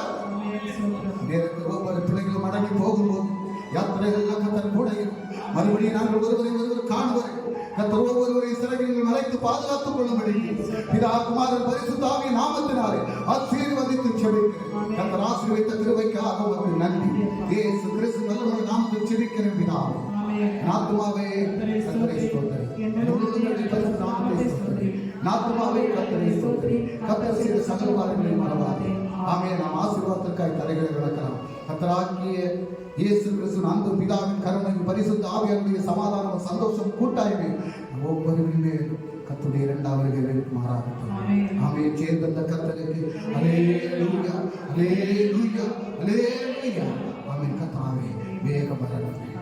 ஒவ்வொரு பிள்ளைகளும் அடங்கி போகும்போது யாத்திரைகள் கர்த்தர் கூட மறுபடியும் நாங்கள் ஒருவரை ஒருவர் காணுவரை கர்த்தர் ஒவ்வொருவரை சிறகில் மறைத்து பாதுகாத்துக் கொள்ளும்படி பிதா குமாரன் பரிசுத்த ஆவியின் நாமத்தினாலே ஆசீர்வதித்து ஜெபிக்கிறேன். கர்த்தர் ஆசீர்வதித்த கிருபைக்காக உமக்கு நன்றி. இயேசு கிறிஸ்து நல்லவருடைய நாமத்தில் ஜெபிக்கிறேன் பிதாவே. ஆத்துமாவே கர்த்தரை ஸ்தோத்திரி, உங்களுடைய பரிசுத்த நாமத்தை ஸ்தோத்திரி. ஆத்துமாவே கர்த்தரை ஸ்தோத்திரி. கர்த்தர் செய்த சகல காரியங்களையும் மறவாதே. ஆமென். நாம் ஆசீர்வாதத்திற்காக தரைகளை விளக்கலாம். கர்த்தராகிய இயேசு கிறிஸ்து அன்பு பிதாவின் கருணையும் பரிசுத்த ஆவியாருடைய சமாதானம் சந்தோஷம் கூட்டாய்மை ஒவ்வொருவருமே கர்த்தருடைய இரண்டாவது மாறாகட்டும். ஆமென். சேர்ந்த கர்த்தருக்கு அல்லேலூயா அல்லேலூயா அல்லேலூயா ஆமென். கர்த்தாவே வேகம் வரணும்.